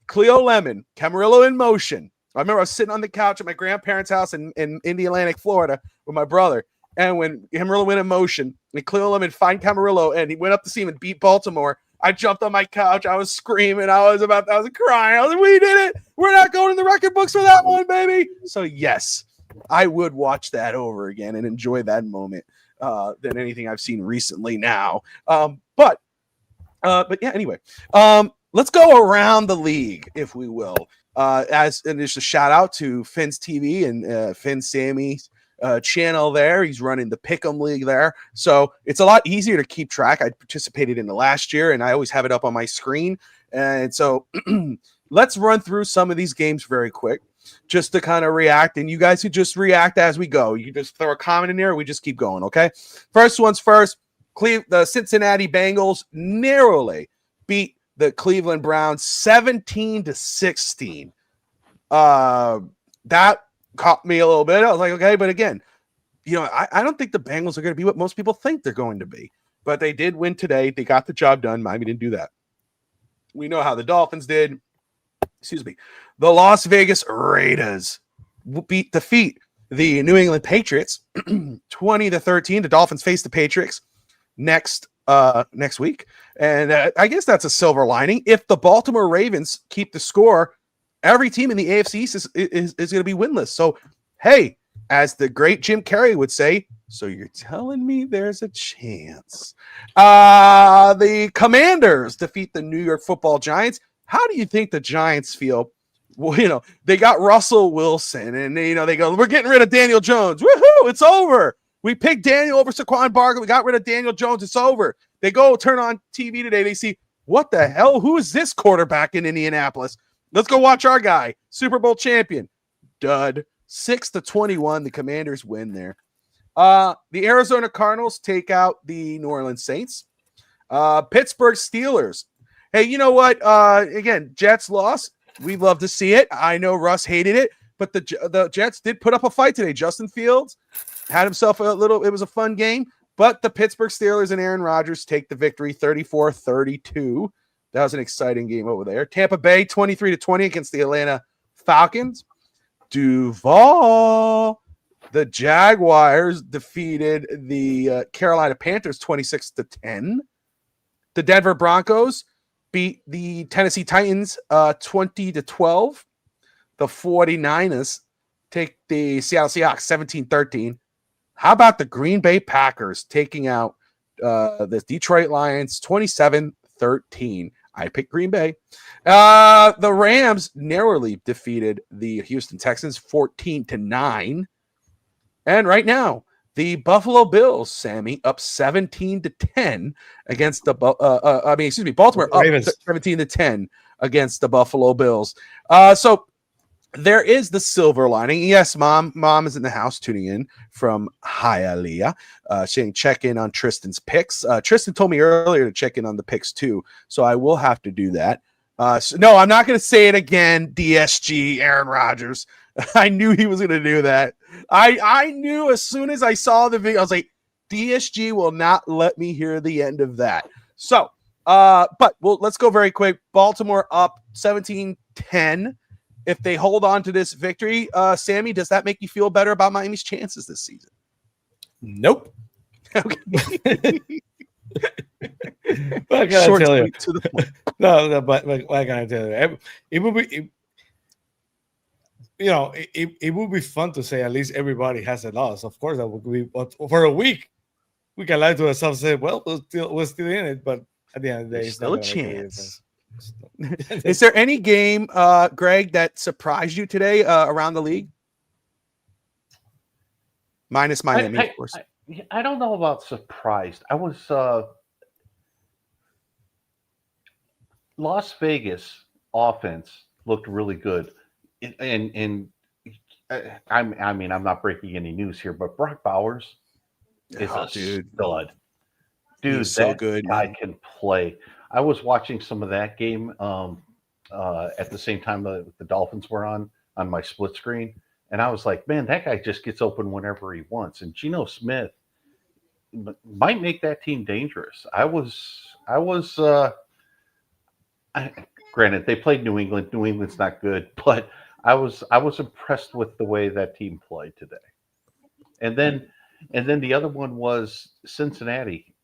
Cleo Lemon, Camarillo in motion. I remember I was sitting on the couch at my grandparents' house in Indianapolis, Florida, with my brother. And when Camarillo went in motion, and Cleo Lemon find Camarillo, and he went up to see him and beat Baltimore, I jumped on my couch. I was screaming. I was crying. I was like, we did it. We're not going in the record books for that one, baby. So, yes, I would watch that over again and enjoy that moment than anything I've seen recently now. But yeah, anyway, let's go around the league, if we will. And just a shout out to Fins TV and Fin Sammy's channel there. He's running the Pick'em League there. So it's a lot easier to keep track. I participated in the last year, and I always have it up on my screen. And so let's run through some of these games very quick, just to kind of react. And you guys could just react as we go. You just throw a comment in there, and we just keep going, okay? First one's first. The Cincinnati Bengals narrowly beat the Cleveland Browns 17-16. That caught me a little bit. I was like, okay, but again, I don't think the Bengals are going to be what most people think they're going to be. But they did win today. They got the job done. Miami didn't do that. We know how the Dolphins did. Excuse me. The Las Vegas Raiders defeat the New England Patriots 20-13. The Dolphins face the Patriots next week. And I guess that's a silver lining. If the Baltimore Ravens keep the score, every team in the AFC East is going to be winless. So, hey, as the great Jim Carrey would say, so you're telling me there's a chance. The Commanders defeat the New York Football Giants. How do you think the Giants feel? Well, they got Russell Wilson, and they go, we're getting rid of Daniel Jones. Woohoo! It's over. We picked Daniel over Saquon Barkley. We got rid of Daniel Jones. It's over. They go turn on TV today. They see, what the hell? Who is this quarterback in Indianapolis? Let's go watch our guy, Super Bowl champion. Dud. 6-21. The Commanders win there. The Arizona Cardinals take out the New Orleans Saints. Pittsburgh Steelers. Hey, you know what? Again, Jets lost. We love to see it. I know Russ hated it, but the Jets did put up a fight today. Justin Fields had himself it was a fun game, but the Pittsburgh Steelers and Aaron Rodgers take the victory 34-32. That was an exciting game over there. Tampa Bay 23-20 against the Atlanta Falcons. Duval. The Jaguars defeated the Carolina Panthers 26-10. The Denver Broncos beat the Tennessee Titans 20-12. The 49ers take the Seattle Seahawks 17-13. How about the Green Bay Packers taking out the Detroit Lions 27-13? I picked Green Bay. The Rams narrowly defeated the Houston Texans 14-9. And right now, the Buffalo Bills, Sammy, up 17-10 against the Baltimore up 17-10 against the Buffalo Bills. So there is the silver lining. Yes, mom is in the house tuning in from Hialeah, saying check in on Tristan's picks. Tristan told me earlier to check in on the picks too, so I will have to do that. No, I'm not going to say it again. DSG, Aaron Rodgers. I knew he was going to do that. I knew as soon as I saw the video, I was like, DSG will not let me hear the end of that. So, let's go very quick. Baltimore up 17-10. If they hold on to this victory, Sammy, does that make you feel better about Miami's chances this season? Nope. Okay. What can I tell you? To the point. No, but what can I tell you? It would be, it would be fun to say at least everybody has a loss. Of course, that would be. But for a week, we can lie to ourselves and say, "Well, we're still in it." But at the end of the day, there's still a chance. Is there any game, Greg, that surprised you today around the league? Minus Miami, of course. I don't know about surprised. I was Las Vegas offense looked really good, and I mean I'm not breaking any news here, but Brock Bowers is a stud. Dude, he's so good. Guy can play. I was watching some of that game at the same time the Dolphins were on my split screen, and I was like, man, that guy just gets open whenever he wants. And Geno Smith might make that team dangerous. Granted, they played New England. New England's not good, but I was impressed with the way that team played today. And then the other one was Cincinnati.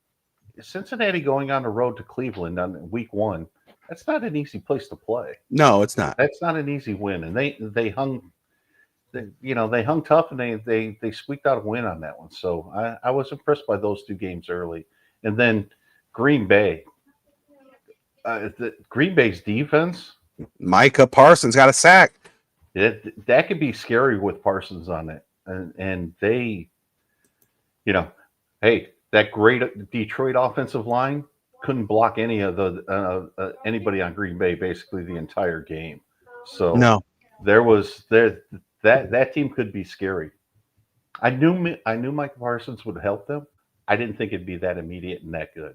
Cincinnati going on the road to Cleveland on week 1. That's not an easy place to play. No, it's not. That's not an easy win. And they hung tough, and they squeaked out a win on that one. So I was impressed by those 2 games early. And then Green Bay. Green Bay's defense. Micah Parsons got a sack. That could be scary with Parsons on it. And they, hey, that great Detroit offensive line couldn't block any of the anybody on Green Bay basically the entire game. So no, that team could be scary. I knew Mike Parsons would help them. I didn't think it'd be that immediate and that good.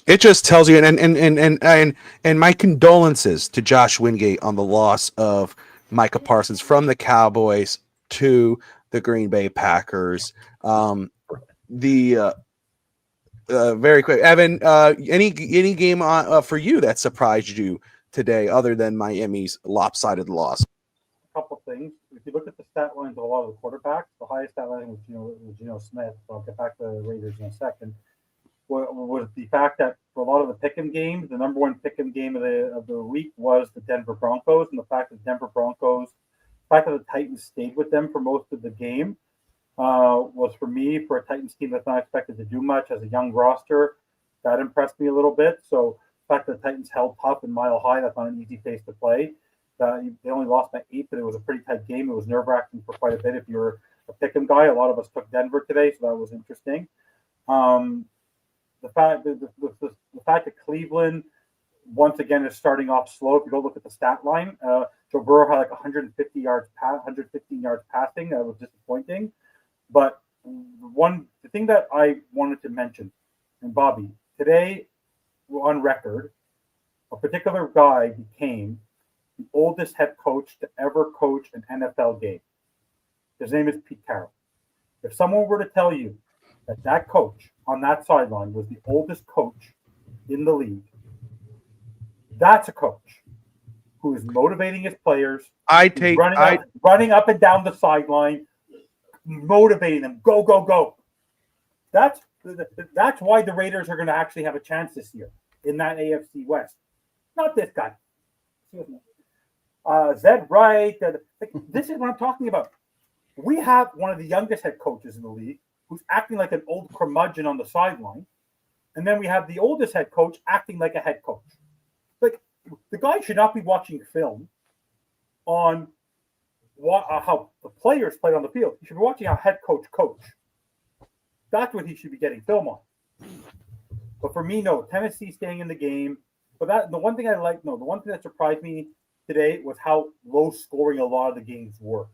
it just tells you, and my condolences to Josh Wingate on the loss of Micah Parsons from the Cowboys to the Green Bay Packers. Very quick, Evan, any game for you that surprised you today other than Miami's lopsided loss? A couple things. If you look at the stat lines of a lot of the quarterbacks, the highest stat line was Geno Smith. So I'll get back to the Raiders in a second. Was the fact that for a lot of the pick'em games, the number one pick'em game of the week was the Denver Broncos, and the fact that the Titans stayed with them for most of the game was, for me, for a Titans team that's not expected to do much as a young roster, that impressed me a little bit. So the fact that the Titans held tough in Mile High, that's not an easy place to play. They only lost by 8, but it was a pretty tight game. It was nerve-wracking for quite a bit. If you're a pick'em guy, a lot of us took Denver today, so that was interesting. The fact that Cleveland once again is starting off slow. If you go look at the stat line, Joe Burrow had like 115 yards passing. That was disappointing. But the thing that I wanted to mention, and Bobby, today we're on record, a particular guy became the oldest head coach to ever coach an NFL game. His name is Pete Carroll. If someone were to tell you that coach on that sideline was the oldest coach in the league, that's a coach who is motivating his players. Running up and down the sideline, motivating them. Go, go, go. That's why the Raiders are going to actually have a chance this year in that AFC West. Not this guy. Zed Wright. This is what I'm talking about. We have one of the youngest head coaches in the league who's acting like an old curmudgeon on the sideline. And then we have the oldest head coach acting like a head coach. Like, the guy should not be watching film on how the players played on the field. He should be watching how head coach. That's what he should be getting film on. But for me, no, Tennessee staying in the game. But the one thing that surprised me today was how low scoring a lot of the games were.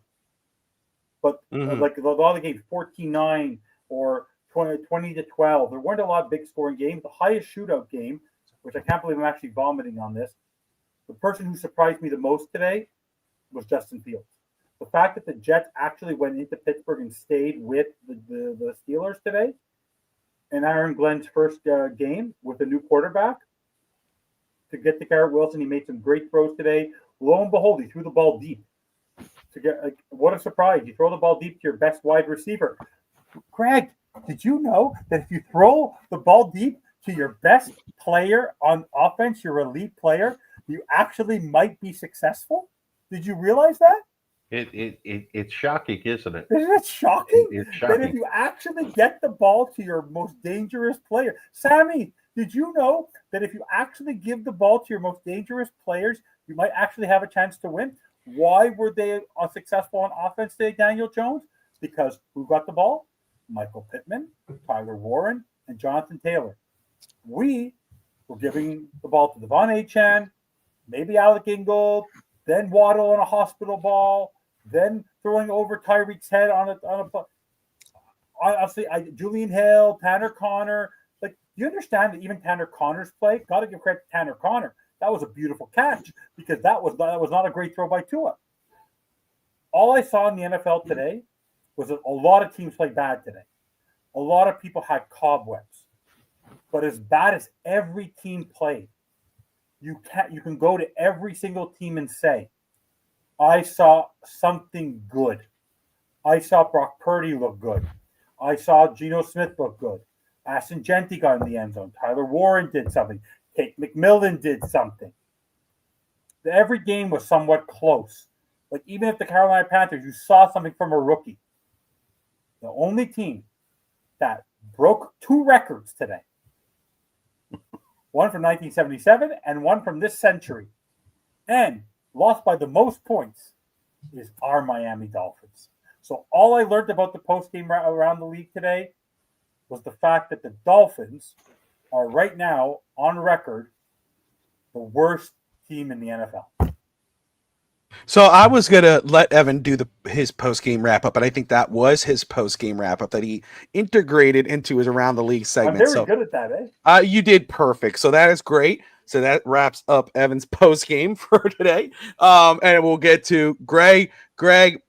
But like a lot of the games, 14-9 or 20-12, there weren't a lot of big scoring games. The highest shootout game, which I can't believe I'm actually vomiting on this, the person who surprised me the most today was Justin Fields. The fact that the Jets actually went into Pittsburgh and stayed with the Steelers today, and Aaron Glenn's first game with a new quarterback, to get to Garrett Wilson, he made some great throws today. Lo and behold, he threw the ball deep. What a surprise. You throw the ball deep to your best wide receiver. Craig, did you know that if you throw the ball deep to your best player on offense, your elite player, you actually might be successful? Did you realize that? It's shocking, isn't it? Isn't it shocking? It's shocking. That if you actually get the ball to your most dangerous player. Sammy, did you know that if you actually give the ball to your most dangerous players, you might actually have a chance to win? Why were they successful on offense today, Daniel Jones? Because who got the ball? Michael Pittman, Tyler Warren, and Jonathan Taylor. We were giving the ball to Devon Achane, maybe Alec Ingold, then Waddle on a hospital ball, then throwing over Tyreek's head on a honestly, Julian Hill, Tanner Connor. Like, do you understand that even Tanner Connor's play? Got to give credit to Tanner Connor. that was a beautiful catch because that was not a great throw by Tua. All I saw in the NFL today was that a lot of teams played bad today. A lot of people had cobwebs. But as bad as every team played, you can go to every single team and say, I saw something good. I saw Brock Purdy look good. I saw Geno Smith look good. Aston Genti got in the end zone. Tyler Warren did something. Kate McMillan did something. Every game was somewhat close. Like even if the Carolina Panthers, you saw something from a rookie. The only team that broke 2 records today, one from 1977 and one from this century, and lost by the most points, is our Miami Dolphins. So all I learned about the postgame around the league today was the fact that the Dolphins are right now on record the worst team in the NFL. So I was gonna let Evan do his post game wrap up, but I think that was his post game wrap up that he integrated into his around the league segment. I'm very good at that, eh? You did perfect. So that is great. So that wraps up Evan's post game for today. And we'll get to Greg. Greg,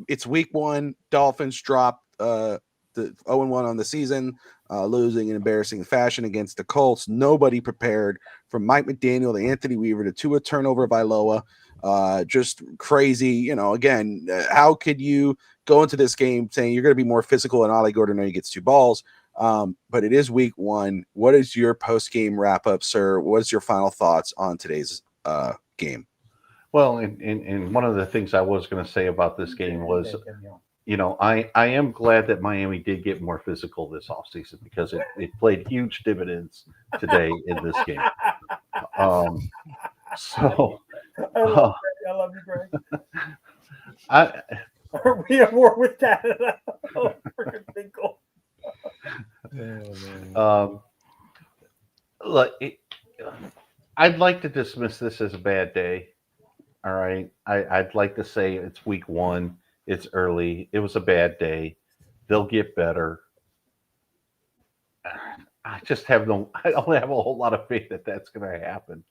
it's week 1. Dolphins dropped the 0-1 on the season, losing in embarrassing fashion against the Colts. Nobody prepared, from Mike McDaniel to Anthony Weaver to Tua turnover by Loa. Just crazy. Again, how could you go into this game saying you're going to be more physical and Ollie Gordon only gets 2 balls? But it is week 1. What is your post-game wrap-up, sir? What is your final thoughts on today's game? Well, and one of the things I was going to say about this game was, I am glad that Miami did get more physical this offseason because it played huge dividends today in this game. So I love you, Greg. Are we at war with Canada? Oh, freaking Finkel. Look, I'd like to dismiss this as a bad day. All right. I'd like to say it's week 1. It's early. It was a bad day. They'll get better. I don't have a whole lot of faith that that's going to happen.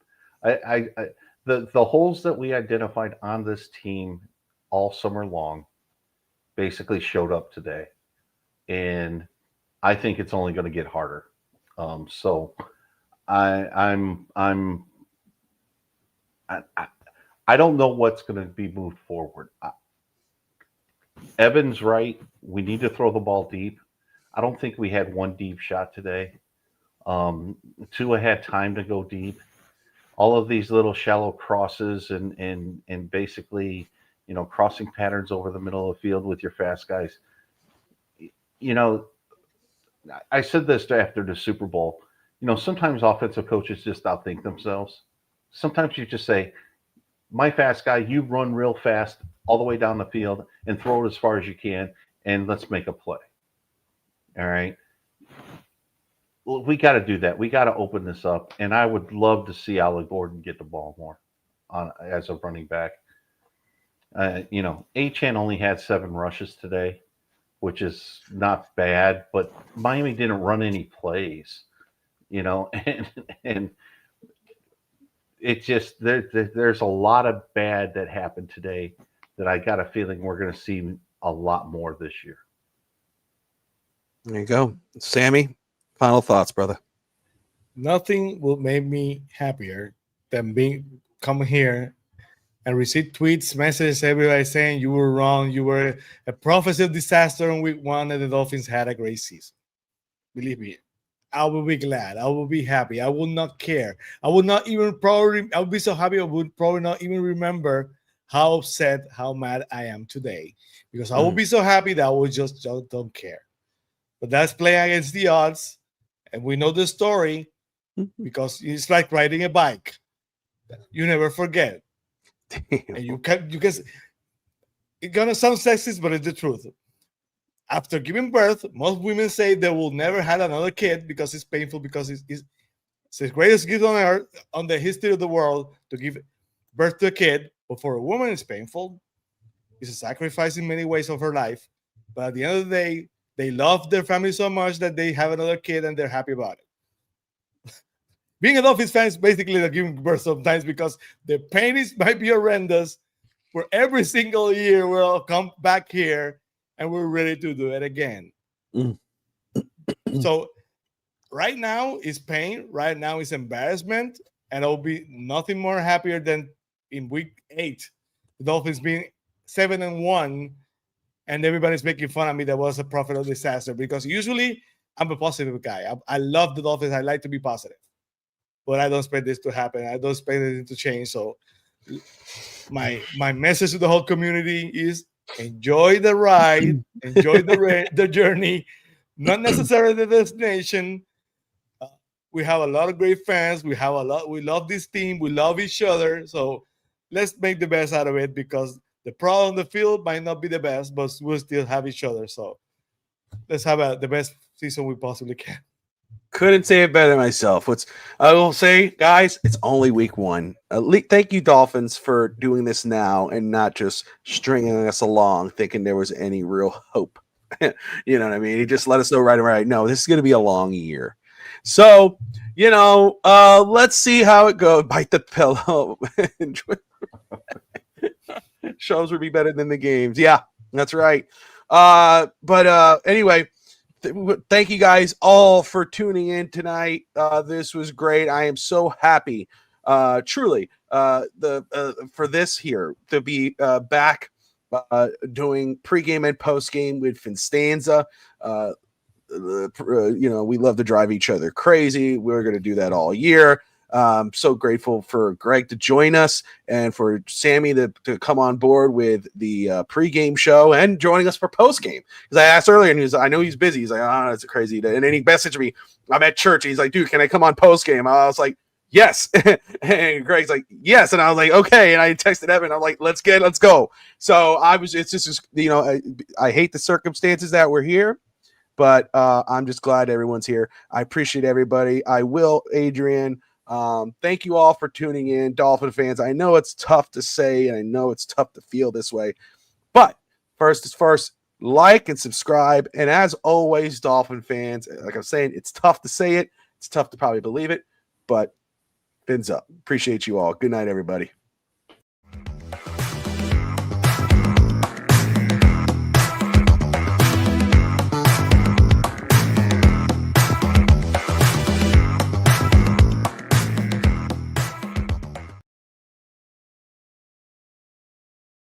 The holes that we identified on this team all summer long basically showed up today, and I think it's only going to get harder. So I don't know what's going to be moved forward. Evan's right. We need to throw the ball deep. I don't think we had one deep shot today. Tua had time to go deep. All of these little shallow crosses and basically, crossing patterns over the middle of the field with your fast guys. I said this after the Super Bowl. Sometimes offensive coaches just outthink themselves. Sometimes you just say, my fast guy, you run real fast all the way down the field and throw it as far as you can, and let's make a play. All right. Well, we got to do that. We got to open this up, and I would love to see Ollie Gordon get the ball more as a running back. Achane only had 7 rushes today, which is not bad, but Miami didn't run any plays, and it just there's a lot of bad that happened today that I got a feeling we're going to see a lot more this year. There you go. Sammy, final thoughts, brother. Nothing will make me happier than come here and receive tweets, messages, everybody saying you were wrong, you were a prophecy of disaster in week 1, and the Dolphins had a great season. Believe me, I will be glad. I will be happy. I will not care. I would be so happy I would probably not even remember how upset, how mad I am today. Because I will be so happy that I will just don't care. But that's playing against the odds. And we know the story because it's like riding a bike. You never forget. And you can it's gonna sound sexist, but it's the truth. After giving birth, most women say they will never have another kid because it's painful, because it's the greatest gift on earth, on the history of the world, to give birth to a kid. But for a woman, it's painful. It's a sacrifice in many ways of her life. But at the end of the day, they love their family so much that they have another kid and they're happy about it. being a Dolphins fan is basically like giving birth sometimes because the pain might be horrendous. For every single year, we'll come back here and we're ready to do it again. So right now is pain. Right now is embarrassment. And I'll be nothing more happier than in week 8, the Dolphins being 7-1, and everybody's making fun of me that was a profitable disaster because usually I'm a positive guy. I love the Dolphins. I like to be positive. But I don't expect this to happen. I don't expect it to change. So my message to the whole community is enjoy the ride, enjoy the journey, not necessarily the destination. We have a lot of great fans. We love this team. We love each other. So let's make the best out of it because the product on the field might not be the best, but we'll still have each other. So let's have the best season we possibly can. Couldn't say it better myself. I will say, guys, it's only week 1. Thank you, Dolphins, for doing this now and not just stringing us along thinking there was any real hope. You know what I mean? He just let us know right away. No, this is going to be a long year. So, let's see how it goes. Bite the pillow. Shows would be better than the games. Yeah, that's right. But anyway, thank you guys all for tuning in tonight. This was great. I am so happy, truly, for this here to be back doing pregame and postgame with FinStanza. We love to drive each other crazy. We're going to do that all year. So grateful for Greg to join us and for Sammy to come on board with the pregame show and joining us for postgame. Because I asked earlier and I know he's busy. He's like, oh, that's a crazy day. And then he messaged me. I'm at church. He's like, dude, can I come on postgame? I was like, yes. And Greg's like, yes. And I was like, okay. And I texted Evan. I'm like, let's go. So I hate the circumstances that we're here. But I'm just glad everyone's here. I appreciate everybody. I will, Adrian. Thank you all for tuning in, Dolphin fans. I know it's tough to say, and I know it's tough to feel this way. But first is first, like and subscribe. And as always, Dolphin fans, like I'm saying, it's tough to say it. It's tough to probably believe it. But fins up. Appreciate you all. Good night, everybody.